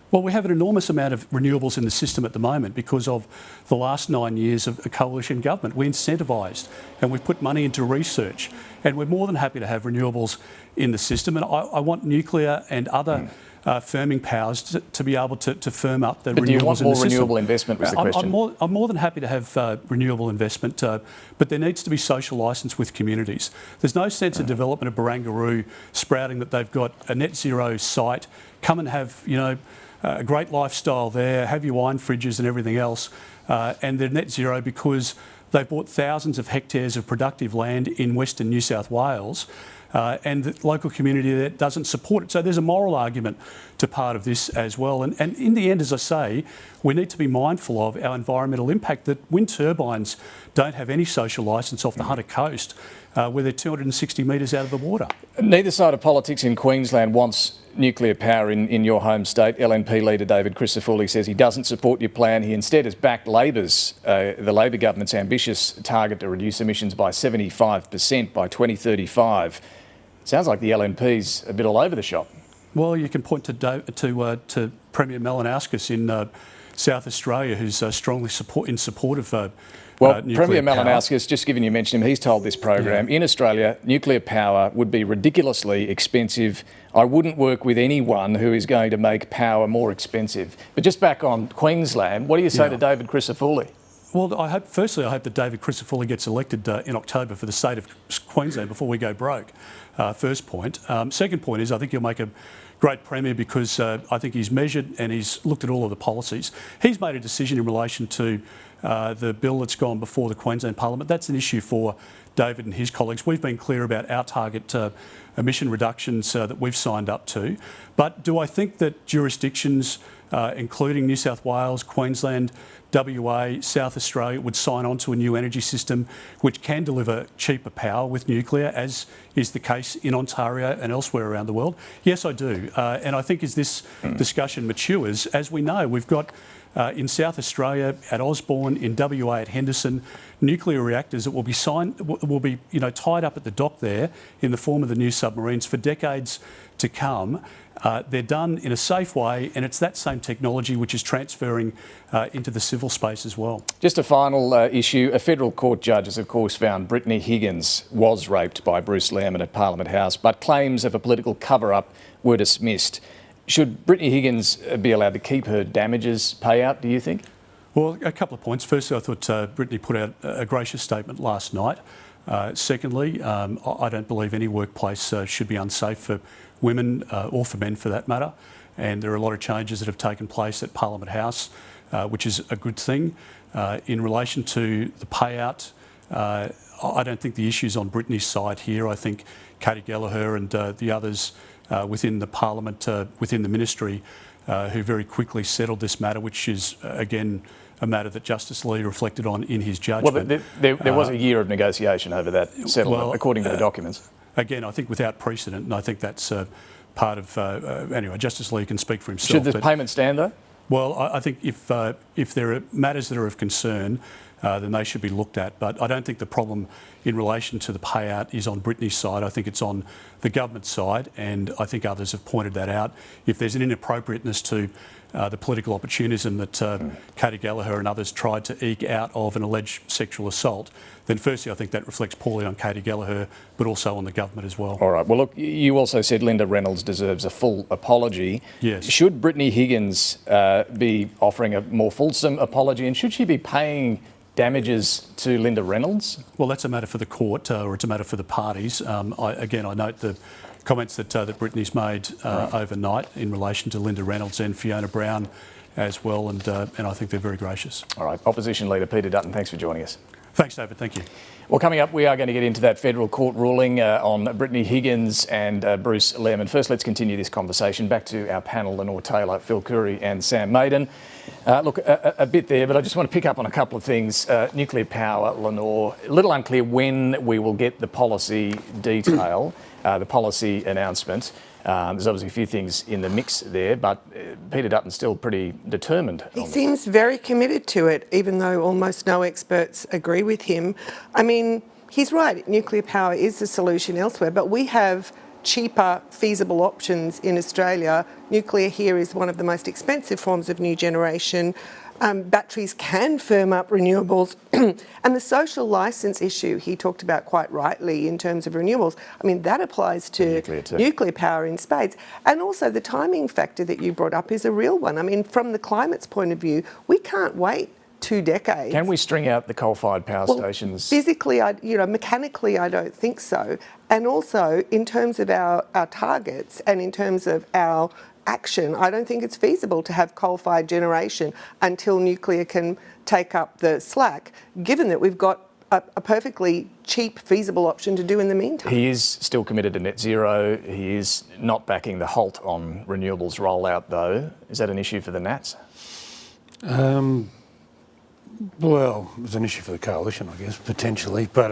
Speaker 7: Well, we have an enormous amount of renewables in the system at the moment because of the last 9 years of a coalition government. We incentivised and we've put money into research, and we're more than happy to have renewables in the system. And I want nuclear and other firming powers to be able to firm up the renewables in the system.
Speaker 1: But do you want more renewable investment, was the question?
Speaker 7: I'm more than happy to have renewable investment, but there needs to be social licence with communities. There's no sense of development of Barangaroo sprouting that they've got a net zero site, come and have, a great lifestyle there, have your wine fridges and everything else, and they're net zero because they've bought thousands of hectares of productive land in Western New South Wales, and the local community that doesn't support it. So there's a moral argument to part of this as well. And in the end, as I say, we need to be mindful of our environmental impact, that wind turbines don't have any social licence off the Hunter Coast, where they're 260 metres out of the water.
Speaker 1: Neither side of politics in Queensland wants nuclear power in your home state. LNP leader David Crisafulli says he doesn't support your plan. He instead has backed the Labor government's ambitious target to reduce emissions by 75% by 2035. Sounds like the LNP's a bit all over the shop.
Speaker 7: Well, you can point to Premier Malinowskis in South Australia, who's strongly in support of
Speaker 1: Premier
Speaker 7: nuclear power.
Speaker 1: Malinowskis, just given you mentioned him, he's told this program, in Australia, nuclear power would be ridiculously expensive. I wouldn't work with anyone who is going to make power more expensive. But just back on Queensland, what do you say to David Crisafulli?
Speaker 7: Well, I hope that David Crisafulli gets elected in October for the state of Queensland before we go broke. First point. Second point is I think he'll make a great Premier because I think he's measured and he's looked at all of the policies. He's made a decision in relation to the bill that's gone before the Queensland Parliament. That's an issue for David and his colleagues. We've been clear about our target emission reductions that we've signed up to. But do I think that jurisdictions, including New South Wales, Queensland, WA, South Australia, would sign on to a new energy system which can deliver cheaper power with nuclear, as is the case in Ontario and elsewhere around the world? Yes, I do. And I think as this discussion matures, as we know, we've got in South Australia at Osborne, in WA at Henderson, nuclear reactors that will be tied up at the dock there in the form of the new submarines for decades to come. They're done in a safe way, and it's that same technology which is transferring into the civil space as well.
Speaker 1: Just a final issue. A federal court judge has, of course, found Brittany Higgins was raped by Bruce Lehrmann at Parliament House, but claims of a political cover-up were dismissed. Should Brittany Higgins be allowed to keep her damages payout, do you think?
Speaker 7: Well, a couple of points. Firstly, I thought Brittany put out a gracious statement last night. Secondly, I don't believe any workplace should be unsafe for women or for men for that matter. And there are a lot of changes that have taken place at Parliament House, which is a good thing. In relation to the payout, I don't think the issue's on Brittany's side here. I think Cathy Gallagher and the others within the Parliament, within the ministry, who very quickly settled this matter, which is, again, a matter that Justice Lee reflected on in his judgment.
Speaker 1: Well, there was a year of negotiation over that settlement, according to the documents.
Speaker 7: Again, I think without precedent, and I think that's part of... anyway, Justice Lee can speak for himself.
Speaker 1: Should the payment stand, though?
Speaker 7: Well, I think if there are matters that are of concern, then they should be looked at. But I don't think the problem in relation to the payout is on Brittany's side. I think it's on the government side, and I think others have pointed that out. If there's an inappropriateness to the political opportunism that Cathy Gallagher and others tried to eke out of an alleged sexual assault, then firstly I think that reflects poorly on Cathy Gallagher, but also on the government as well.
Speaker 1: All right. Well, look, you also said Linda Reynolds deserves a full apology.
Speaker 7: Yes.
Speaker 1: Should Brittany Higgins be offering a more fulsome apology, and should she be paying damages to Linda Reynolds?
Speaker 7: Well, that's a matter for the court, or it's a matter for the parties. I note the comments that Brittany's made overnight in relation to Linda Reynolds and Fiona Brown as well, and I think they're very gracious.
Speaker 1: All right. Opposition Leader Peter Dutton, thanks for joining us.
Speaker 7: Thanks, David. Thank you.
Speaker 1: Well, coming up, we are going to get into that federal court ruling on Brittany Higgins and Bruce Lehrmann. First, let's continue this conversation. Back to our panel, Lenore Taylor, Phil Coorey and Sam Maiden. Look, a bit there, but I just want to pick up on a couple of things. Nuclear power, Lenore, a little unclear when we will get the policy detail, the policy announcement. There's obviously a few things in the mix there, but Peter Dutton's still pretty determined.
Speaker 17: He seems very committed to it, even though almost no experts agree with him. I mean, he's right, nuclear power is the solution elsewhere, but we have cheaper, feasible options in Australia. Nuclear here is one of the most expensive forms of new generation. Batteries can firm up renewables. And the social licence issue he talked about quite rightly in terms of renewables, I mean, that applies to nuclear power in spades. And also the timing factor that you brought up is a real one. I mean, from the climate's point of view, we can't wait 2 decades.
Speaker 1: Can we string out the coal-fired power stations?
Speaker 17: Physically, mechanically, I don't think so. And also, in terms of our targets and in terms of our action, I don't think it's feasible to have coal-fired generation until nuclear can take up the slack, given that we've got a perfectly cheap, feasible option to do in the meantime.
Speaker 1: He is still committed to net zero. He is not backing the halt on renewables rollout, though. Is that an issue for the Nats?
Speaker 18: Well, it's an issue for the coalition, I guess, potentially, but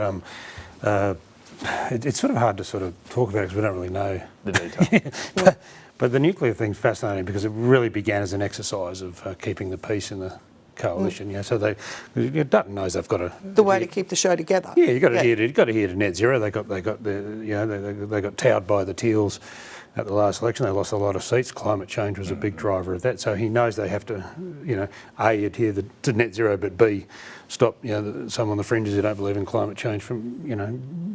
Speaker 18: it's sort of hard to sort of talk about it because we don't really know
Speaker 1: the detail.
Speaker 18: But the nuclear thing's fascinating because it really began as an exercise of keeping the peace in the coalition. Yeah, so Dutton knows they've got to
Speaker 17: the way to keep the show together.
Speaker 18: Yeah, you got to adhere to net zero. They got towed by the Teals at the last election. They lost a lot of seats. Climate change was a big driver of that. So he knows they have to, A, adhere to net zero, but B, stop, some on the fringes who don't believe in climate change from,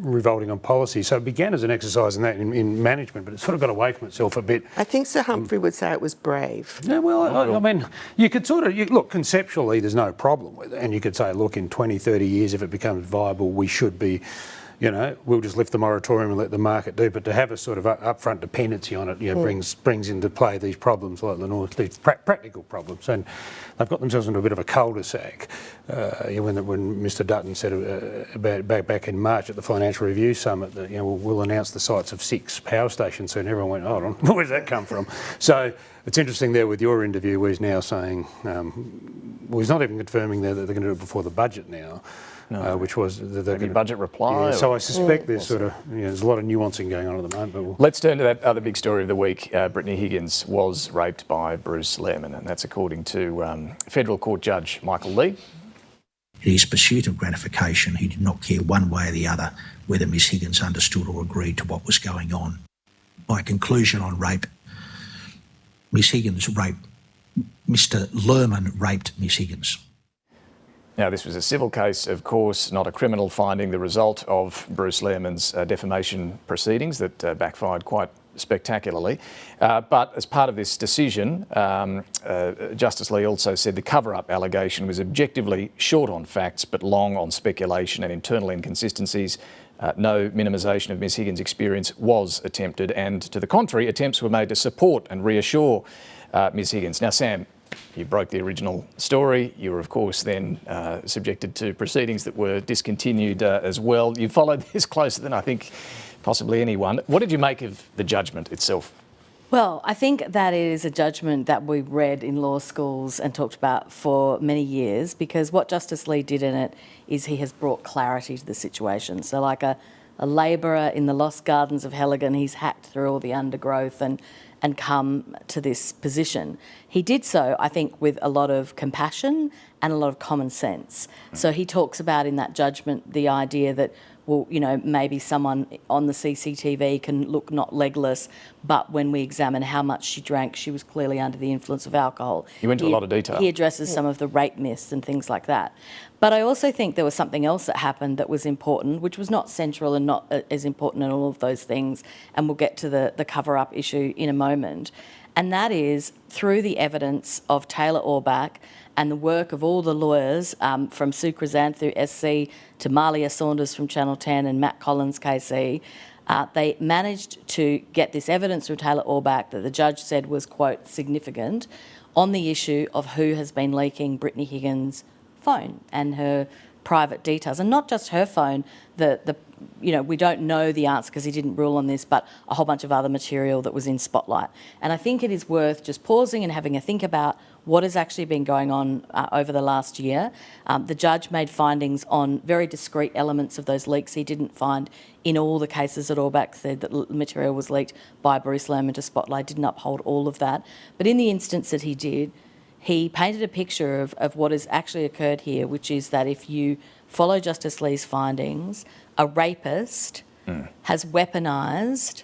Speaker 18: revolting on policy. So it began as an exercise in that, in management, but it sort of got away from itself a bit.
Speaker 17: I think Sir Humphrey would say it was brave.
Speaker 18: Yeah, well, I mean, you could look, conceptually there's no problem with it, and you could say, look, in 20, 30 years, if it becomes viable, we should be, we'll just lift the moratorium and let the market do. But to have a sort of upfront dependency on it, brings into play these problems like Lenore, these practical problems, and they've got themselves into a bit of a cul-de-sac. When Mr. Dutton said about back in March at the Financial Review Summit that we'll announce the sites of 6 power stations soon, everyone went, hold on, where's that come from? So it's interesting there with your interview where he's now saying, well, he's not even confirming there that they're going to do it before the budget now. No. Which was the
Speaker 1: budget reply.
Speaker 18: Yeah, so I suspect there's there's a lot of nuancing going on at the moment. But
Speaker 1: let's turn to that other big story of the week. Brittany Higgins was raped by Bruce Lehrmann, and that's according to Federal Court Judge Michael Lee.
Speaker 3: In his pursuit of gratification, he did not care one way or the other whether Miss Higgins understood or agreed to what was going on. By conclusion on rape, Miss Higgins raped, Mr. Lehrmann raped Miss Higgins.
Speaker 1: Now, this was a civil case, of course, not a criminal finding, the result of Bruce Lehrmann's defamation proceedings that backfired quite spectacularly. But as part of this decision, Justice Lee also said the cover-up allegation was objectively short on facts but long on speculation and internal inconsistencies. No minimisation of Ms Higgins' experience was attempted, and to the contrary, attempts were made to support and reassure Ms Higgins. Now, Sam, you broke the original story. You were, of course, then subjected to proceedings that were discontinued as well. You followed this closer than I think possibly anyone. What did you make of the judgment itself?
Speaker 20: Well, I think that is a judgment that we read in law schools and talked about for many years, because what Justice Lee did in it is he has brought clarity to the situation. So like a labourer in the lost gardens of Helligan, he's hacked through all the undergrowth and come to this position. He did so, I think, with a lot of compassion and a lot of common sense. So he talks about in that judgment the idea that, well, maybe someone on the CCTV can look not legless, but when we examine how much she drank, she was clearly under the influence of alcohol.
Speaker 1: You went into a lot of detail.
Speaker 20: He addresses some of the rape myths and things like that. But I also think there was something else that happened that was important, which was not central and not as important in all of those things, and we'll get to the cover-up issue in a moment. And that is through the evidence of Taylor Orbach and the work of all the lawyers, from Sue Chrysanthou SC to Malia Saunders from Channel 10 and Matt Collins KC, they managed to get this evidence from Taylor Orbach that the judge said was, quote, significant on the issue of who has been leaking Brittany Higgins' phone and her private details. And not just her phone, we don't know the answer because he didn't rule on this, but a whole bunch of other material that was in spotlight. And I think it is worth just pausing and having a think about what has actually been going on over the last year. The judge made findings on very discrete elements of those leaks. He didn't find in all the cases that Orbach said that material was leaked by Bruce Lehrmann to Spotlight, didn't uphold all of that. But in the instance that he did, he painted a picture of what has actually occurred here, which is that if you follow Justice Lee's findings, a rapist has weaponised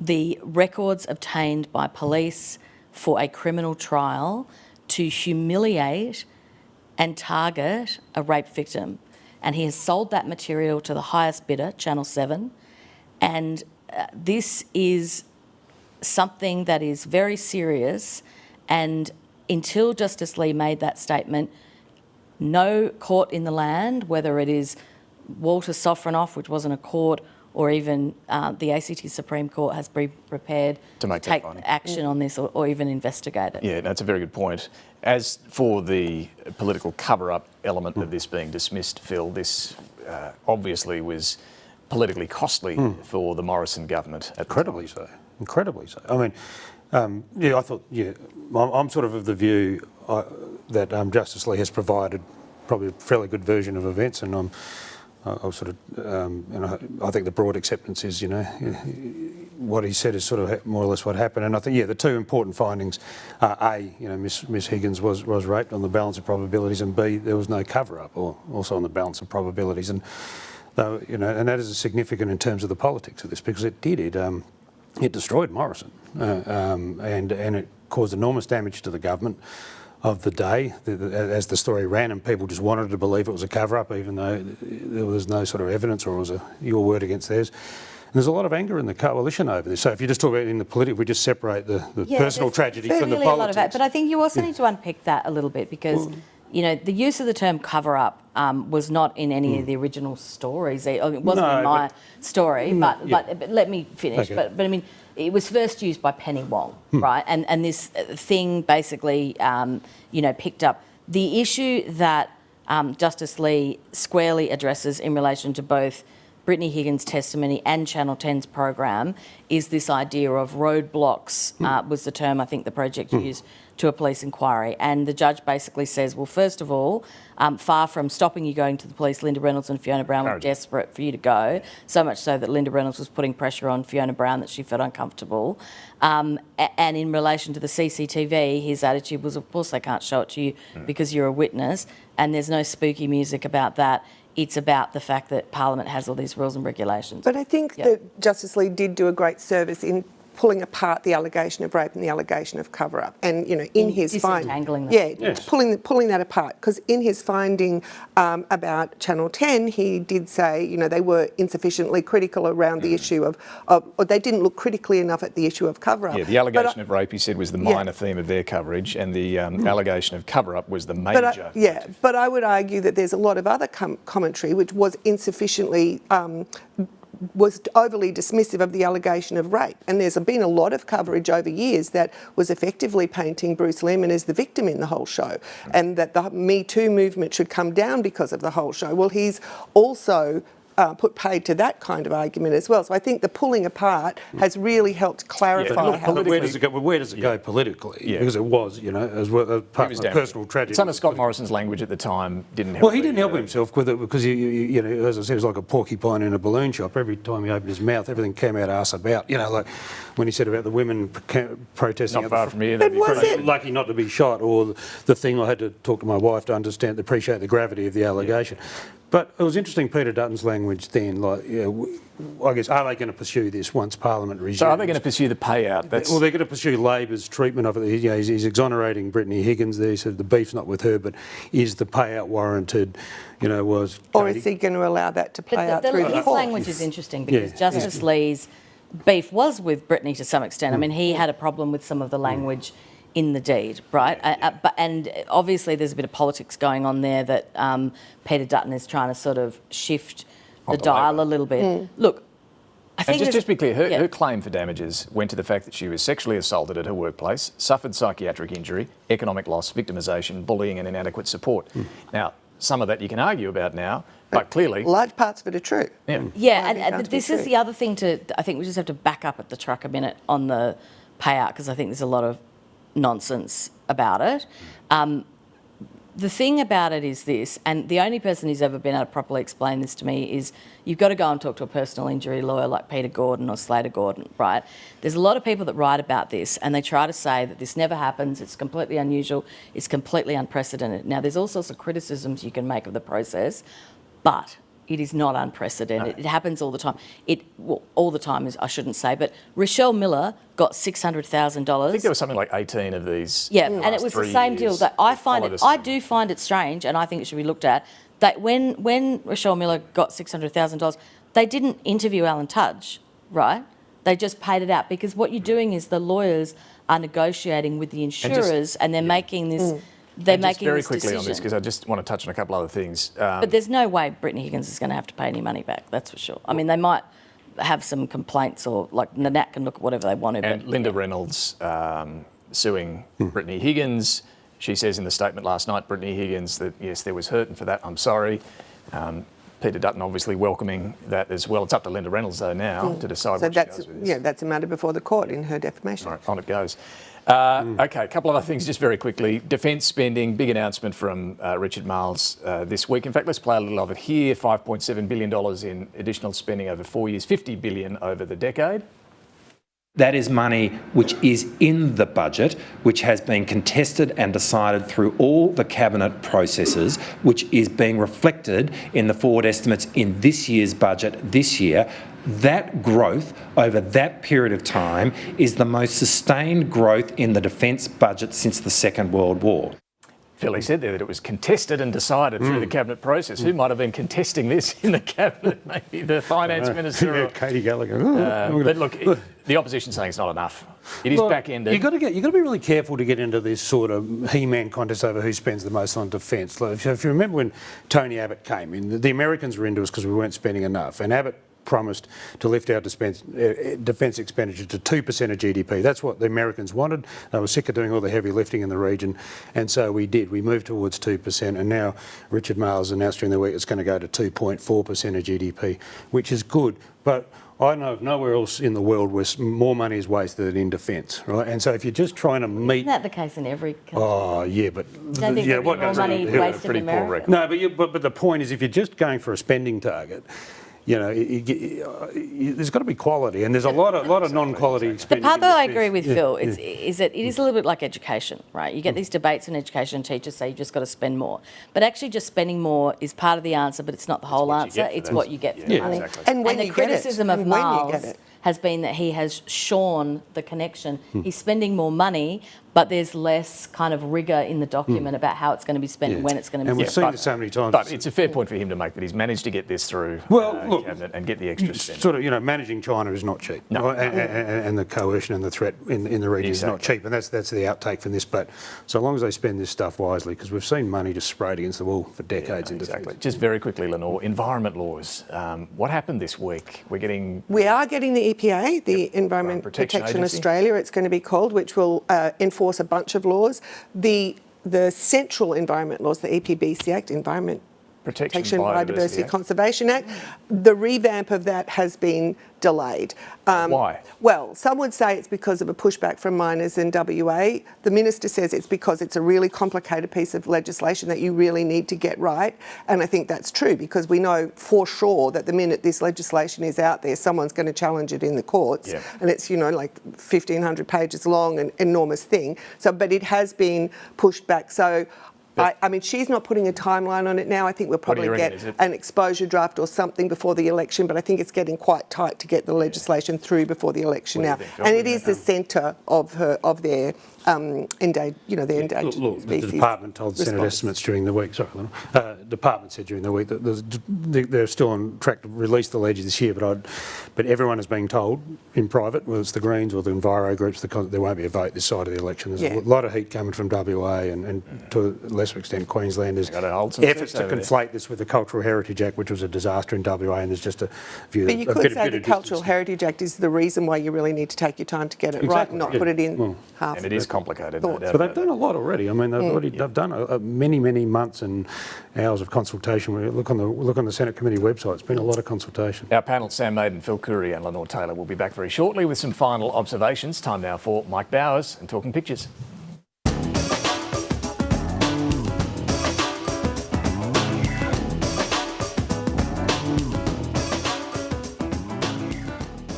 Speaker 20: the records obtained by police for a criminal trial to humiliate and target a rape victim. And he has sold that material to the highest bidder, Channel 7. And this is something that is very serious, and until Justice Lee made that statement, no court in the land, whether it is Walter Sofronoff, which wasn't a court, or even the ACT Supreme Court, has been prepared to take action on this or even investigate it.
Speaker 1: Yeah, that's a very good point. As for the political cover-up element of this being dismissed, Phil, this obviously was politically costly for the Morrison government.
Speaker 18: Incredibly so. Incredibly so. I mean, I thought, I'm sort of the view that Justice Lee has provided probably a fairly good version of events, and I sort of, I think the broad acceptance is, what he said is sort of more or less what happened. And I think, the two important findings are A, Miss Higgins was raped on the balance of probabilities, and B, there was no cover-up, or also on the balance of probabilities. And though, and that is significant in terms of the politics of this, because it it destroyed Morrison, and it caused enormous damage to the government of the day as the story ran, and people just wanted to believe it was a cover-up, even though there was no sort of evidence, or it was your word against theirs. And there's a lot of anger in the coalition over this. So if you just talk about in the political, we just separate the personal tragedy from the politics.
Speaker 20: But I think you also need to unpick that a little bit, because you know, the use of the term cover-up was not in any of the original stories. It wasn't in my story, but let me finish. Okay. But I mean, it was first used by Penny Wong, right? And this thing basically, you know, picked up the issue that Justice Lee squarely addresses in relation to both Brittany Higgins' testimony and Channel 10's program is this idea of roadblocks, was the term I think the project used, to a police inquiry. And the judge basically says, well, first of all, far from stopping you going to the police, Linda Reynolds and Fiona Brown were desperate for you to go, so much so that Linda Reynolds was putting pressure on Fiona Brown that she felt uncomfortable. And in relation to the CCTV, his attitude was, of course they can't show it to you because you're a witness, and there's no spooky music about that. It's about the fact that Parliament has all these rules and regulations.
Speaker 17: But I think that Justice Lee did do a great service in pulling apart the allegation of rape and the allegation of cover-up, and you know, in his finding, pulling that apart, because in his finding about Channel 10, he did say, you know, they were insufficiently critical around the issue of or they didn't look critically enough at the issue of cover-up.
Speaker 1: Yeah, the allegation of rape, he said, was the minor theme of their coverage, and the allegation of cover-up was the major.
Speaker 17: But I would argue that there's a lot of other commentary which was insufficiently was overly dismissive of the allegation of rape. And there's been a lot of coverage over years that was effectively painting Bruce Lehrmann as the victim in the whole show, and that the Me Too movement should come down because of the whole show. Well, he's also put paid to that kind of argument as well. So I think the pulling apart has really helped clarify how...
Speaker 18: Where does it go politically? Because it was, you know, as part of a personal tragedy.
Speaker 1: Some of Scott Morrison's language at the time didn't help.
Speaker 18: Well, he didn't help himself with it, because, you know, as I said, it was like a porcupine in a balloon shop. Every time he opened his mouth, everything came out arse about. You know, like when he said about the women protesting...
Speaker 1: Not far from here.
Speaker 18: Lucky not to be shot, or the thing I had to talk to my wife to appreciate the gravity of the allegation. But it was interesting, Peter Dutton's language then, like, I guess, are they going to pursue this once Parliament resumes?
Speaker 1: So are they going to pursue the payout?
Speaker 18: Well, they're going to pursue Labor's treatment of it. You know, he's exonerating Brittany Higgins there. He said the beef's not with her, but is the payout warranted? You know, or
Speaker 17: is he going to allow that to play out through the
Speaker 20: his
Speaker 17: court?
Speaker 20: Language is interesting, because Justice Lee's beef was with Brittany to some extent. I mean, he had a problem with some of the language in the deed, right? And obviously there's a bit of politics going on there that Peter Dutton is trying to sort of shift the dial a little bit. Look, I think...
Speaker 1: And just to be clear, her claim for damages went to the fact that she was sexually assaulted at her workplace, suffered psychiatric injury, economic loss, victimisation, bullying and inadequate support. Now, some of that you can argue about now, but clearly...
Speaker 17: Large parts of it are true.
Speaker 20: And this is the other thing I think we just have to back up at the truck a minute on the payout, because I think there's a lot of nonsense about it. The thing about it is this, and the only person who's ever been able to properly explain this to me is, you've got to go and talk to a personal injury lawyer like Peter Gordon or Slater Gordon, right? There's a lot of people that write about this, and they try to say that this never happens, it's completely unusual, it's completely unprecedented. Now, there's all sorts of criticisms you can make of the process, but it is not unprecedented. It happens all the time. All the time is, I shouldn't say, but Rochelle Miller got $600,000.
Speaker 1: I think there was something like 18 of these.
Speaker 20: Yeah, and it was the same deal. That I do find it strange, and I think it should be looked at, that when Rochelle Miller got $600,000, they didn't interview Alan Tudge, right? They just paid it out, because what you're doing is the lawyers are negotiating with the insurers, and they're making this... They're making
Speaker 1: very
Speaker 20: this
Speaker 1: quickly
Speaker 20: decision.
Speaker 1: on this, because I just want to touch on a couple other things.
Speaker 20: But there's no way Brittany Higgins is going to have to pay any money back, that's for sure. I mean, they might have some complaints, or like Nanette can look at whatever they want to.
Speaker 1: And Linda Reynolds suing Brittany Higgins. She says in the statement last night, Brittany Higgins, that yes, there was hurt, and for that I'm sorry. Peter Dutton obviously welcoming that as well. It's up to Linda Reynolds though now to decide what she does with this.
Speaker 17: Yeah, that's a matter before the court in her defamation.
Speaker 1: All right, on it goes. Okay, a couple of other things just very quickly. Defence spending, big announcement from Richard Marles this week. In fact, let's play a little of it here. $5.7 billion in additional spending over 4 years, $50 billion over the decade.
Speaker 4: That is money which is in the budget, which has been contested and decided through all the cabinet processes, which is being reflected in the forward estimates in this year's budget this year. That growth over that period of time is the most sustained growth in the defence budget since the Second World War.
Speaker 1: Phil, he said there that it was contested and decided through the cabinet process. Who might have been contesting this in the cabinet? Maybe the finance minister.
Speaker 18: Yeah, Katie Gallagher.
Speaker 1: But look, the opposition's saying it's not enough. It is back-ended.
Speaker 18: You've got to be really careful to get into this sort of He-Man contest over who spends the most on defence. If you remember when Tony Abbott came in, the Americans were into us because we weren't spending enough, and Abbott promised to lift our defence expenditure to 2% of GDP. That's what the Americans wanted. They were sick of doing all the heavy lifting in the region, and so we did. We moved towards 2%, and now Richard Marles announced during the week it's going to go to 2.4% of GDP, which is good. But I know of nowhere else in the world where more money is wasted in defence, right? And so if you're just trying to meet...
Speaker 20: Isn't that the case in every country?
Speaker 18: Oh, yeah, but...
Speaker 20: Don't think more money wasted in America?
Speaker 18: No, but the point is, if you're just going for a spending target, you know, there's got to be quality, and there's a lot of non-quality expenditure.
Speaker 20: The part that I agree with Phil is that it is a little bit like education, right? You get these debates in education, and teachers say you've just got to spend more. But actually just spending more is part of the answer, but it's not the whole answer. It's what you get for the money.
Speaker 17: Exactly. And
Speaker 20: the criticism of Miles has been that he has shorn the connection. He's spending more money, but there's less kind of rigour in the document about how it's going to be spent and when it's going to be spent.
Speaker 18: And we've seen this so many times.
Speaker 1: But it's a fair point for him to make that he's managed to get this through cabinet and get the extra spend.
Speaker 18: Sort of, you know, managing China is not cheap.
Speaker 1: No.
Speaker 18: And the coercion and the threat in the region is not cheap, and that's the outtake from this. But so long as they spend this stuff wisely, because we've seen money just sprayed against the wall for decades.
Speaker 1: Exactly. Just very quickly, Lenore, environment laws. What happened this week? We are getting the EPA, the Environment Protection Australia, it's going to be called, which will enforce a bunch of laws. The central environment laws, the EPBC Act, Environment Protection Biodiversity Conservation Act, the revamp of that has been delayed.
Speaker 8: Why?
Speaker 1: Well, some would say it's because of a pushback from miners in WA. The Minister says it's because it's a really complicated piece of legislation that you really need to get right. And I think that's true, because we know for sure that the minute this legislation is out there, someone's going to challenge it in the courts. Yeah. And it's, you know, like 1,500 pages long, an enormous thing. So, but it has been pushed back. So I mean, she's not putting a timeline on it now. I think we'll probably get an exposure draft or something before the election, but I think it's getting quite tight to get the legislation through before the election now. And it is the centre of their endangered species.
Speaker 18: Look, the department told Senate estimates during the week. Sorry, Lenore. Department said during the week that they're still on track to release the ledger this year, but everyone is being told in private, whether it's the Greens or the Enviro groups, there won't be a vote this side of the election. There's a lot of heat coming from WA and to a lesser extent Queensland. There's efforts to conflate this with the Cultural Heritage Act, which was a disaster in WA, and there's just a view. But you could say the Cultural Heritage Act is the reason why you really need to take your time to get it right and not put it in half. And it is complicated. But they've done a lot already. I mean, they've done many months and hours of consultation. Look on the Senate committee website. It's been a lot of consultation. Our panel, Sam Maiden, Phil Coorey and Lenore Taylor, will be back very shortly with some final observations. Time now for Mike Bowers and Talking Pictures.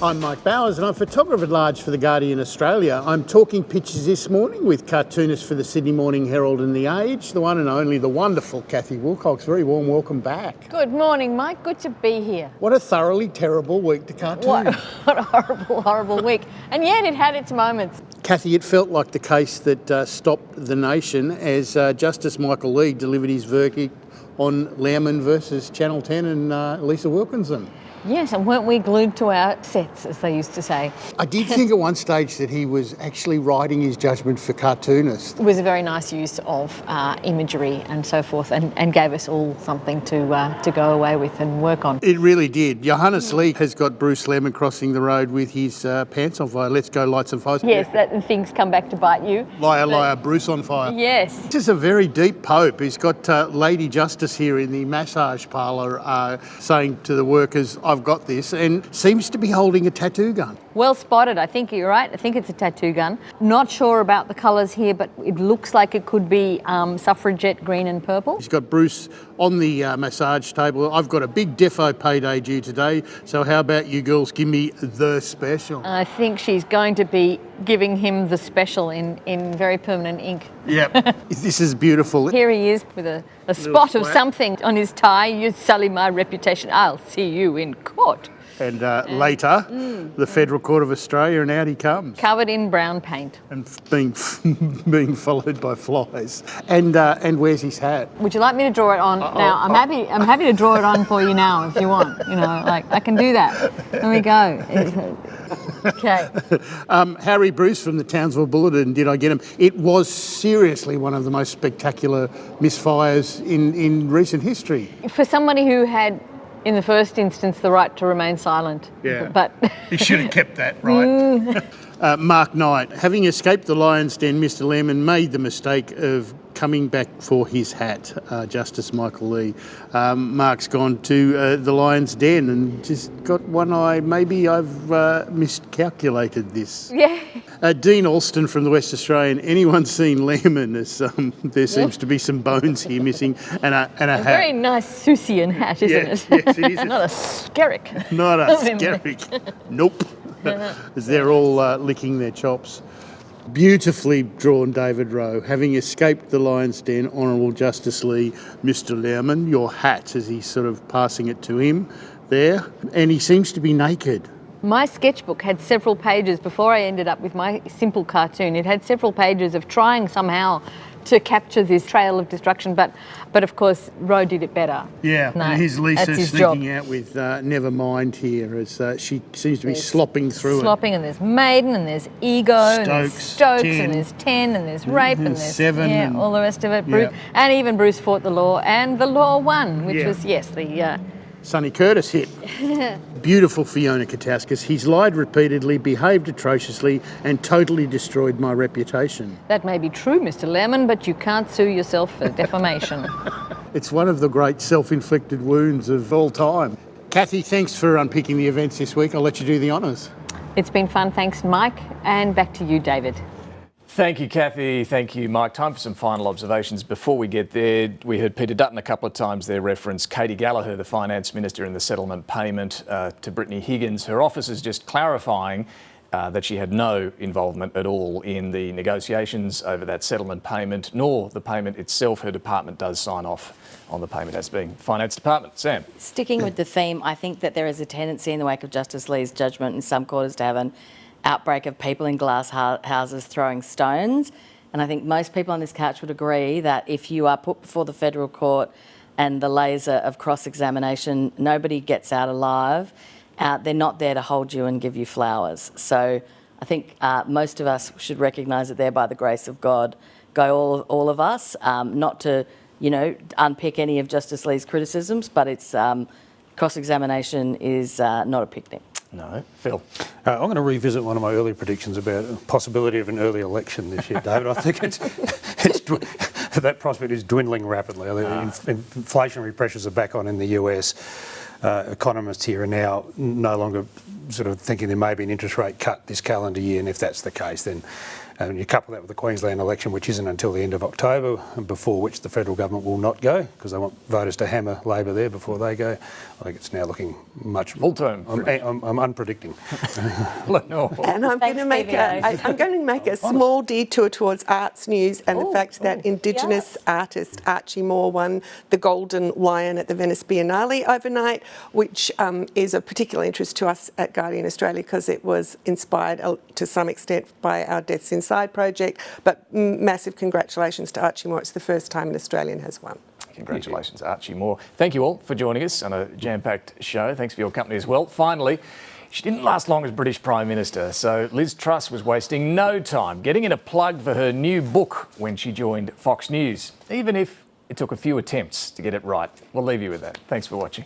Speaker 8: I'm Mike Bowers and I'm photographer at large for The Guardian Australia. I'm talking pictures this morning with cartoonist for the Sydney Morning Herald and The Age, the one and only, the wonderful Cathy Wilcox. Very warm welcome back.
Speaker 22: Good morning, Mike. Good to be here.
Speaker 8: What a thoroughly terrible week to cartoon.
Speaker 22: What a horrible week. And yet it had its moments.
Speaker 8: Cathy, it felt like the case that stopped the nation as Justice Michael Lee delivered his verdict on Lehrmann versus Channel 10 and Lisa Wilkinson.
Speaker 22: Yes, and weren't we glued to our sets, as they used to say?
Speaker 8: I did think at one stage that he was actually writing his judgment for cartoonists.
Speaker 22: It was a very nice use of imagery and so forth, and gave us all something to go away with and work on.
Speaker 8: It really did. Johannes Lee has got Bruce Lehrmann crossing the road with his pants on fire. Let's go, lights and fires.
Speaker 22: Yes, and things come back to bite you.
Speaker 8: Liar, Bruce on fire.
Speaker 22: Yes.
Speaker 8: This is a very deep Pope. He's got Lady Justice here in the massage parlour saying to the workers, I've got this, and seems to be holding a tattoo gun.
Speaker 22: Well spotted. I think you're right. I think it's a tattoo gun. Not sure about the colours here, but it looks like it could be suffragette green and purple.
Speaker 8: He's got Bruce on the massage table. I've got a big defo payday due today, so how about you girls give me the special?
Speaker 22: I think she's going to be giving him the special in very permanent ink.
Speaker 8: Yep. This is beautiful.
Speaker 22: Here he is with a spot of something on his tie. You sully my reputation. I'll see you in court.
Speaker 8: And later, the Federal Court of Australia, and out he comes.
Speaker 22: Covered in brown paint.
Speaker 8: And being followed by flies. And where's his hat?
Speaker 22: Would you like me to draw it on now? I'm happy to draw it on for you now if you want. You know, like I can do that. There we go. Okay.
Speaker 8: Harry Bruce from the Townsville Bulletin, did I get him? It was seriously one of the most spectacular misfires in recent history.
Speaker 22: For somebody who had, in the first instance, the right to remain silent.
Speaker 8: Yeah.
Speaker 22: But
Speaker 8: he should have kept that, right? Mark Knight, having escaped the lion's den, Mr. Lehrmann made the mistake of coming back for his hat, Justice Michael Lee. Mark's gone to the lion's den and just got one eye. Maybe I've miscalculated this.
Speaker 22: Yeah.
Speaker 8: Dean Alston from the West Australian. Anyone seen Lehrmann? There seems to be some bones here missing and a hat.
Speaker 22: Very nice Sousian hat, isn't it?
Speaker 8: Yes, it is.
Speaker 22: Not a skerrick.
Speaker 8: Not a skerrick. Nope. As they're all licking their chops. Beautifully drawn, David Rowe. Having escaped the lion's den, Honourable Justice Lee, Mr. Lehrmann, your hat, as he's sort of passing it to him there. And he seems to be naked.
Speaker 22: My sketchbook had several pages, before I ended up with my simple cartoon, it had several pages of trying somehow to capture this trail of destruction, but of course Rowe did it better.
Speaker 8: Yeah,
Speaker 22: no,
Speaker 8: and here's Lisa
Speaker 22: his
Speaker 8: sneaking
Speaker 22: job.
Speaker 8: out with never mind here as she seems to be slopping through
Speaker 22: Slopping, and there's Maiden, and there's Ego, and there's Stokes,
Speaker 8: 10.
Speaker 22: and there's 10, and there's Rape, and there's
Speaker 8: 7,
Speaker 22: yeah,
Speaker 8: and
Speaker 22: all the rest of it. Bruce, and even Bruce fought the law, and the law won, which was, yes, the...
Speaker 8: Sonny Curtis hit. Beautiful Fiona Katauskas. He's lied repeatedly, behaved atrociously, and totally destroyed my reputation.
Speaker 22: That may be true, Mr. Lehrmann, but you can't sue yourself for defamation.
Speaker 8: It's one of the great self-inflicted wounds of all time. Cathy, thanks for unpicking the events this week. I'll let you do the honours.
Speaker 22: It's been fun, thanks, Mike, and back to you, David.
Speaker 1: Thank you, Cathy. Thank you, Mike. Time for some final observations. Before we get there, we heard Peter Dutton a couple of times there reference Katie Gallagher, the Finance Minister, in the settlement payment to Brittany Higgins. Her office is just clarifying that she had no involvement at all in the negotiations over that settlement payment, nor the payment itself. Her department does sign off on the payment as being Finance Department. Sam?
Speaker 20: Sticking with the theme, I think that there is a tendency in the wake of Justice Lee's judgment in some quarters to have an outbreak of people in glass houses throwing stones. And I think most people on this couch would agree that if you are put before the federal court and the laser of cross-examination, nobody gets out alive. They're not there to hold you and give you flowers. So I think most of us should recognise that they're by the grace of God. Go all of us, not to, unpick any of Justice Lee's criticisms, but it's cross-examination is not a picnic.
Speaker 1: No. Phil?
Speaker 18: I'm going to revisit one of my earlier predictions about the possibility of an early election this year, David. I think that prospect is dwindling rapidly. Inflationary pressures are back on in the US. Economists here are now no longer sort of thinking there may be an interest rate cut this calendar year, and if that's the case, then you couple that with the Queensland election, which isn't until the end of October, and before which the federal government will not go, because they want voters to hammer Labor there before they go. I think it's now looking much...
Speaker 1: Full term.
Speaker 18: I'm unpredicting.
Speaker 17: And I'm going to make a small detour towards arts news and the fact that Indigenous artist Archie Moore won the Golden Lion at the Venice Biennale overnight, which is of particular interest to us at Guardian Australia because it was inspired to some extent by our Deaths Inside project. But massive congratulations to Archie Moore. It's the first time an Australian has won.
Speaker 1: Congratulations, Archie Moore. Thank you all for joining us on a jam-packed show. Thanks for your company as well. Finally, she didn't last long as British Prime Minister, so Liz Truss was wasting no time getting in a plug for her new book when she joined Fox News, even if it took a few attempts to get it right. We'll leave you with that. Thanks for watching.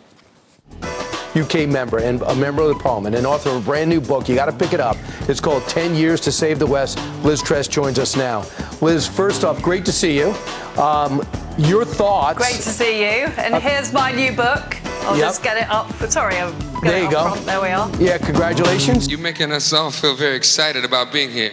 Speaker 5: UK member and a member of the Parliament and author of a brand new book. You got to pick it up. It's called 10 Years to Save the West. Liz Truss joins us now. Liz, first off, great to see you. Your thoughts.
Speaker 9: Great to see you. And here's my new book. I'll just get it up. Sorry, I'll get it up front. There we are.
Speaker 5: Yeah, congratulations.
Speaker 23: You're making us all feel very excited about being here.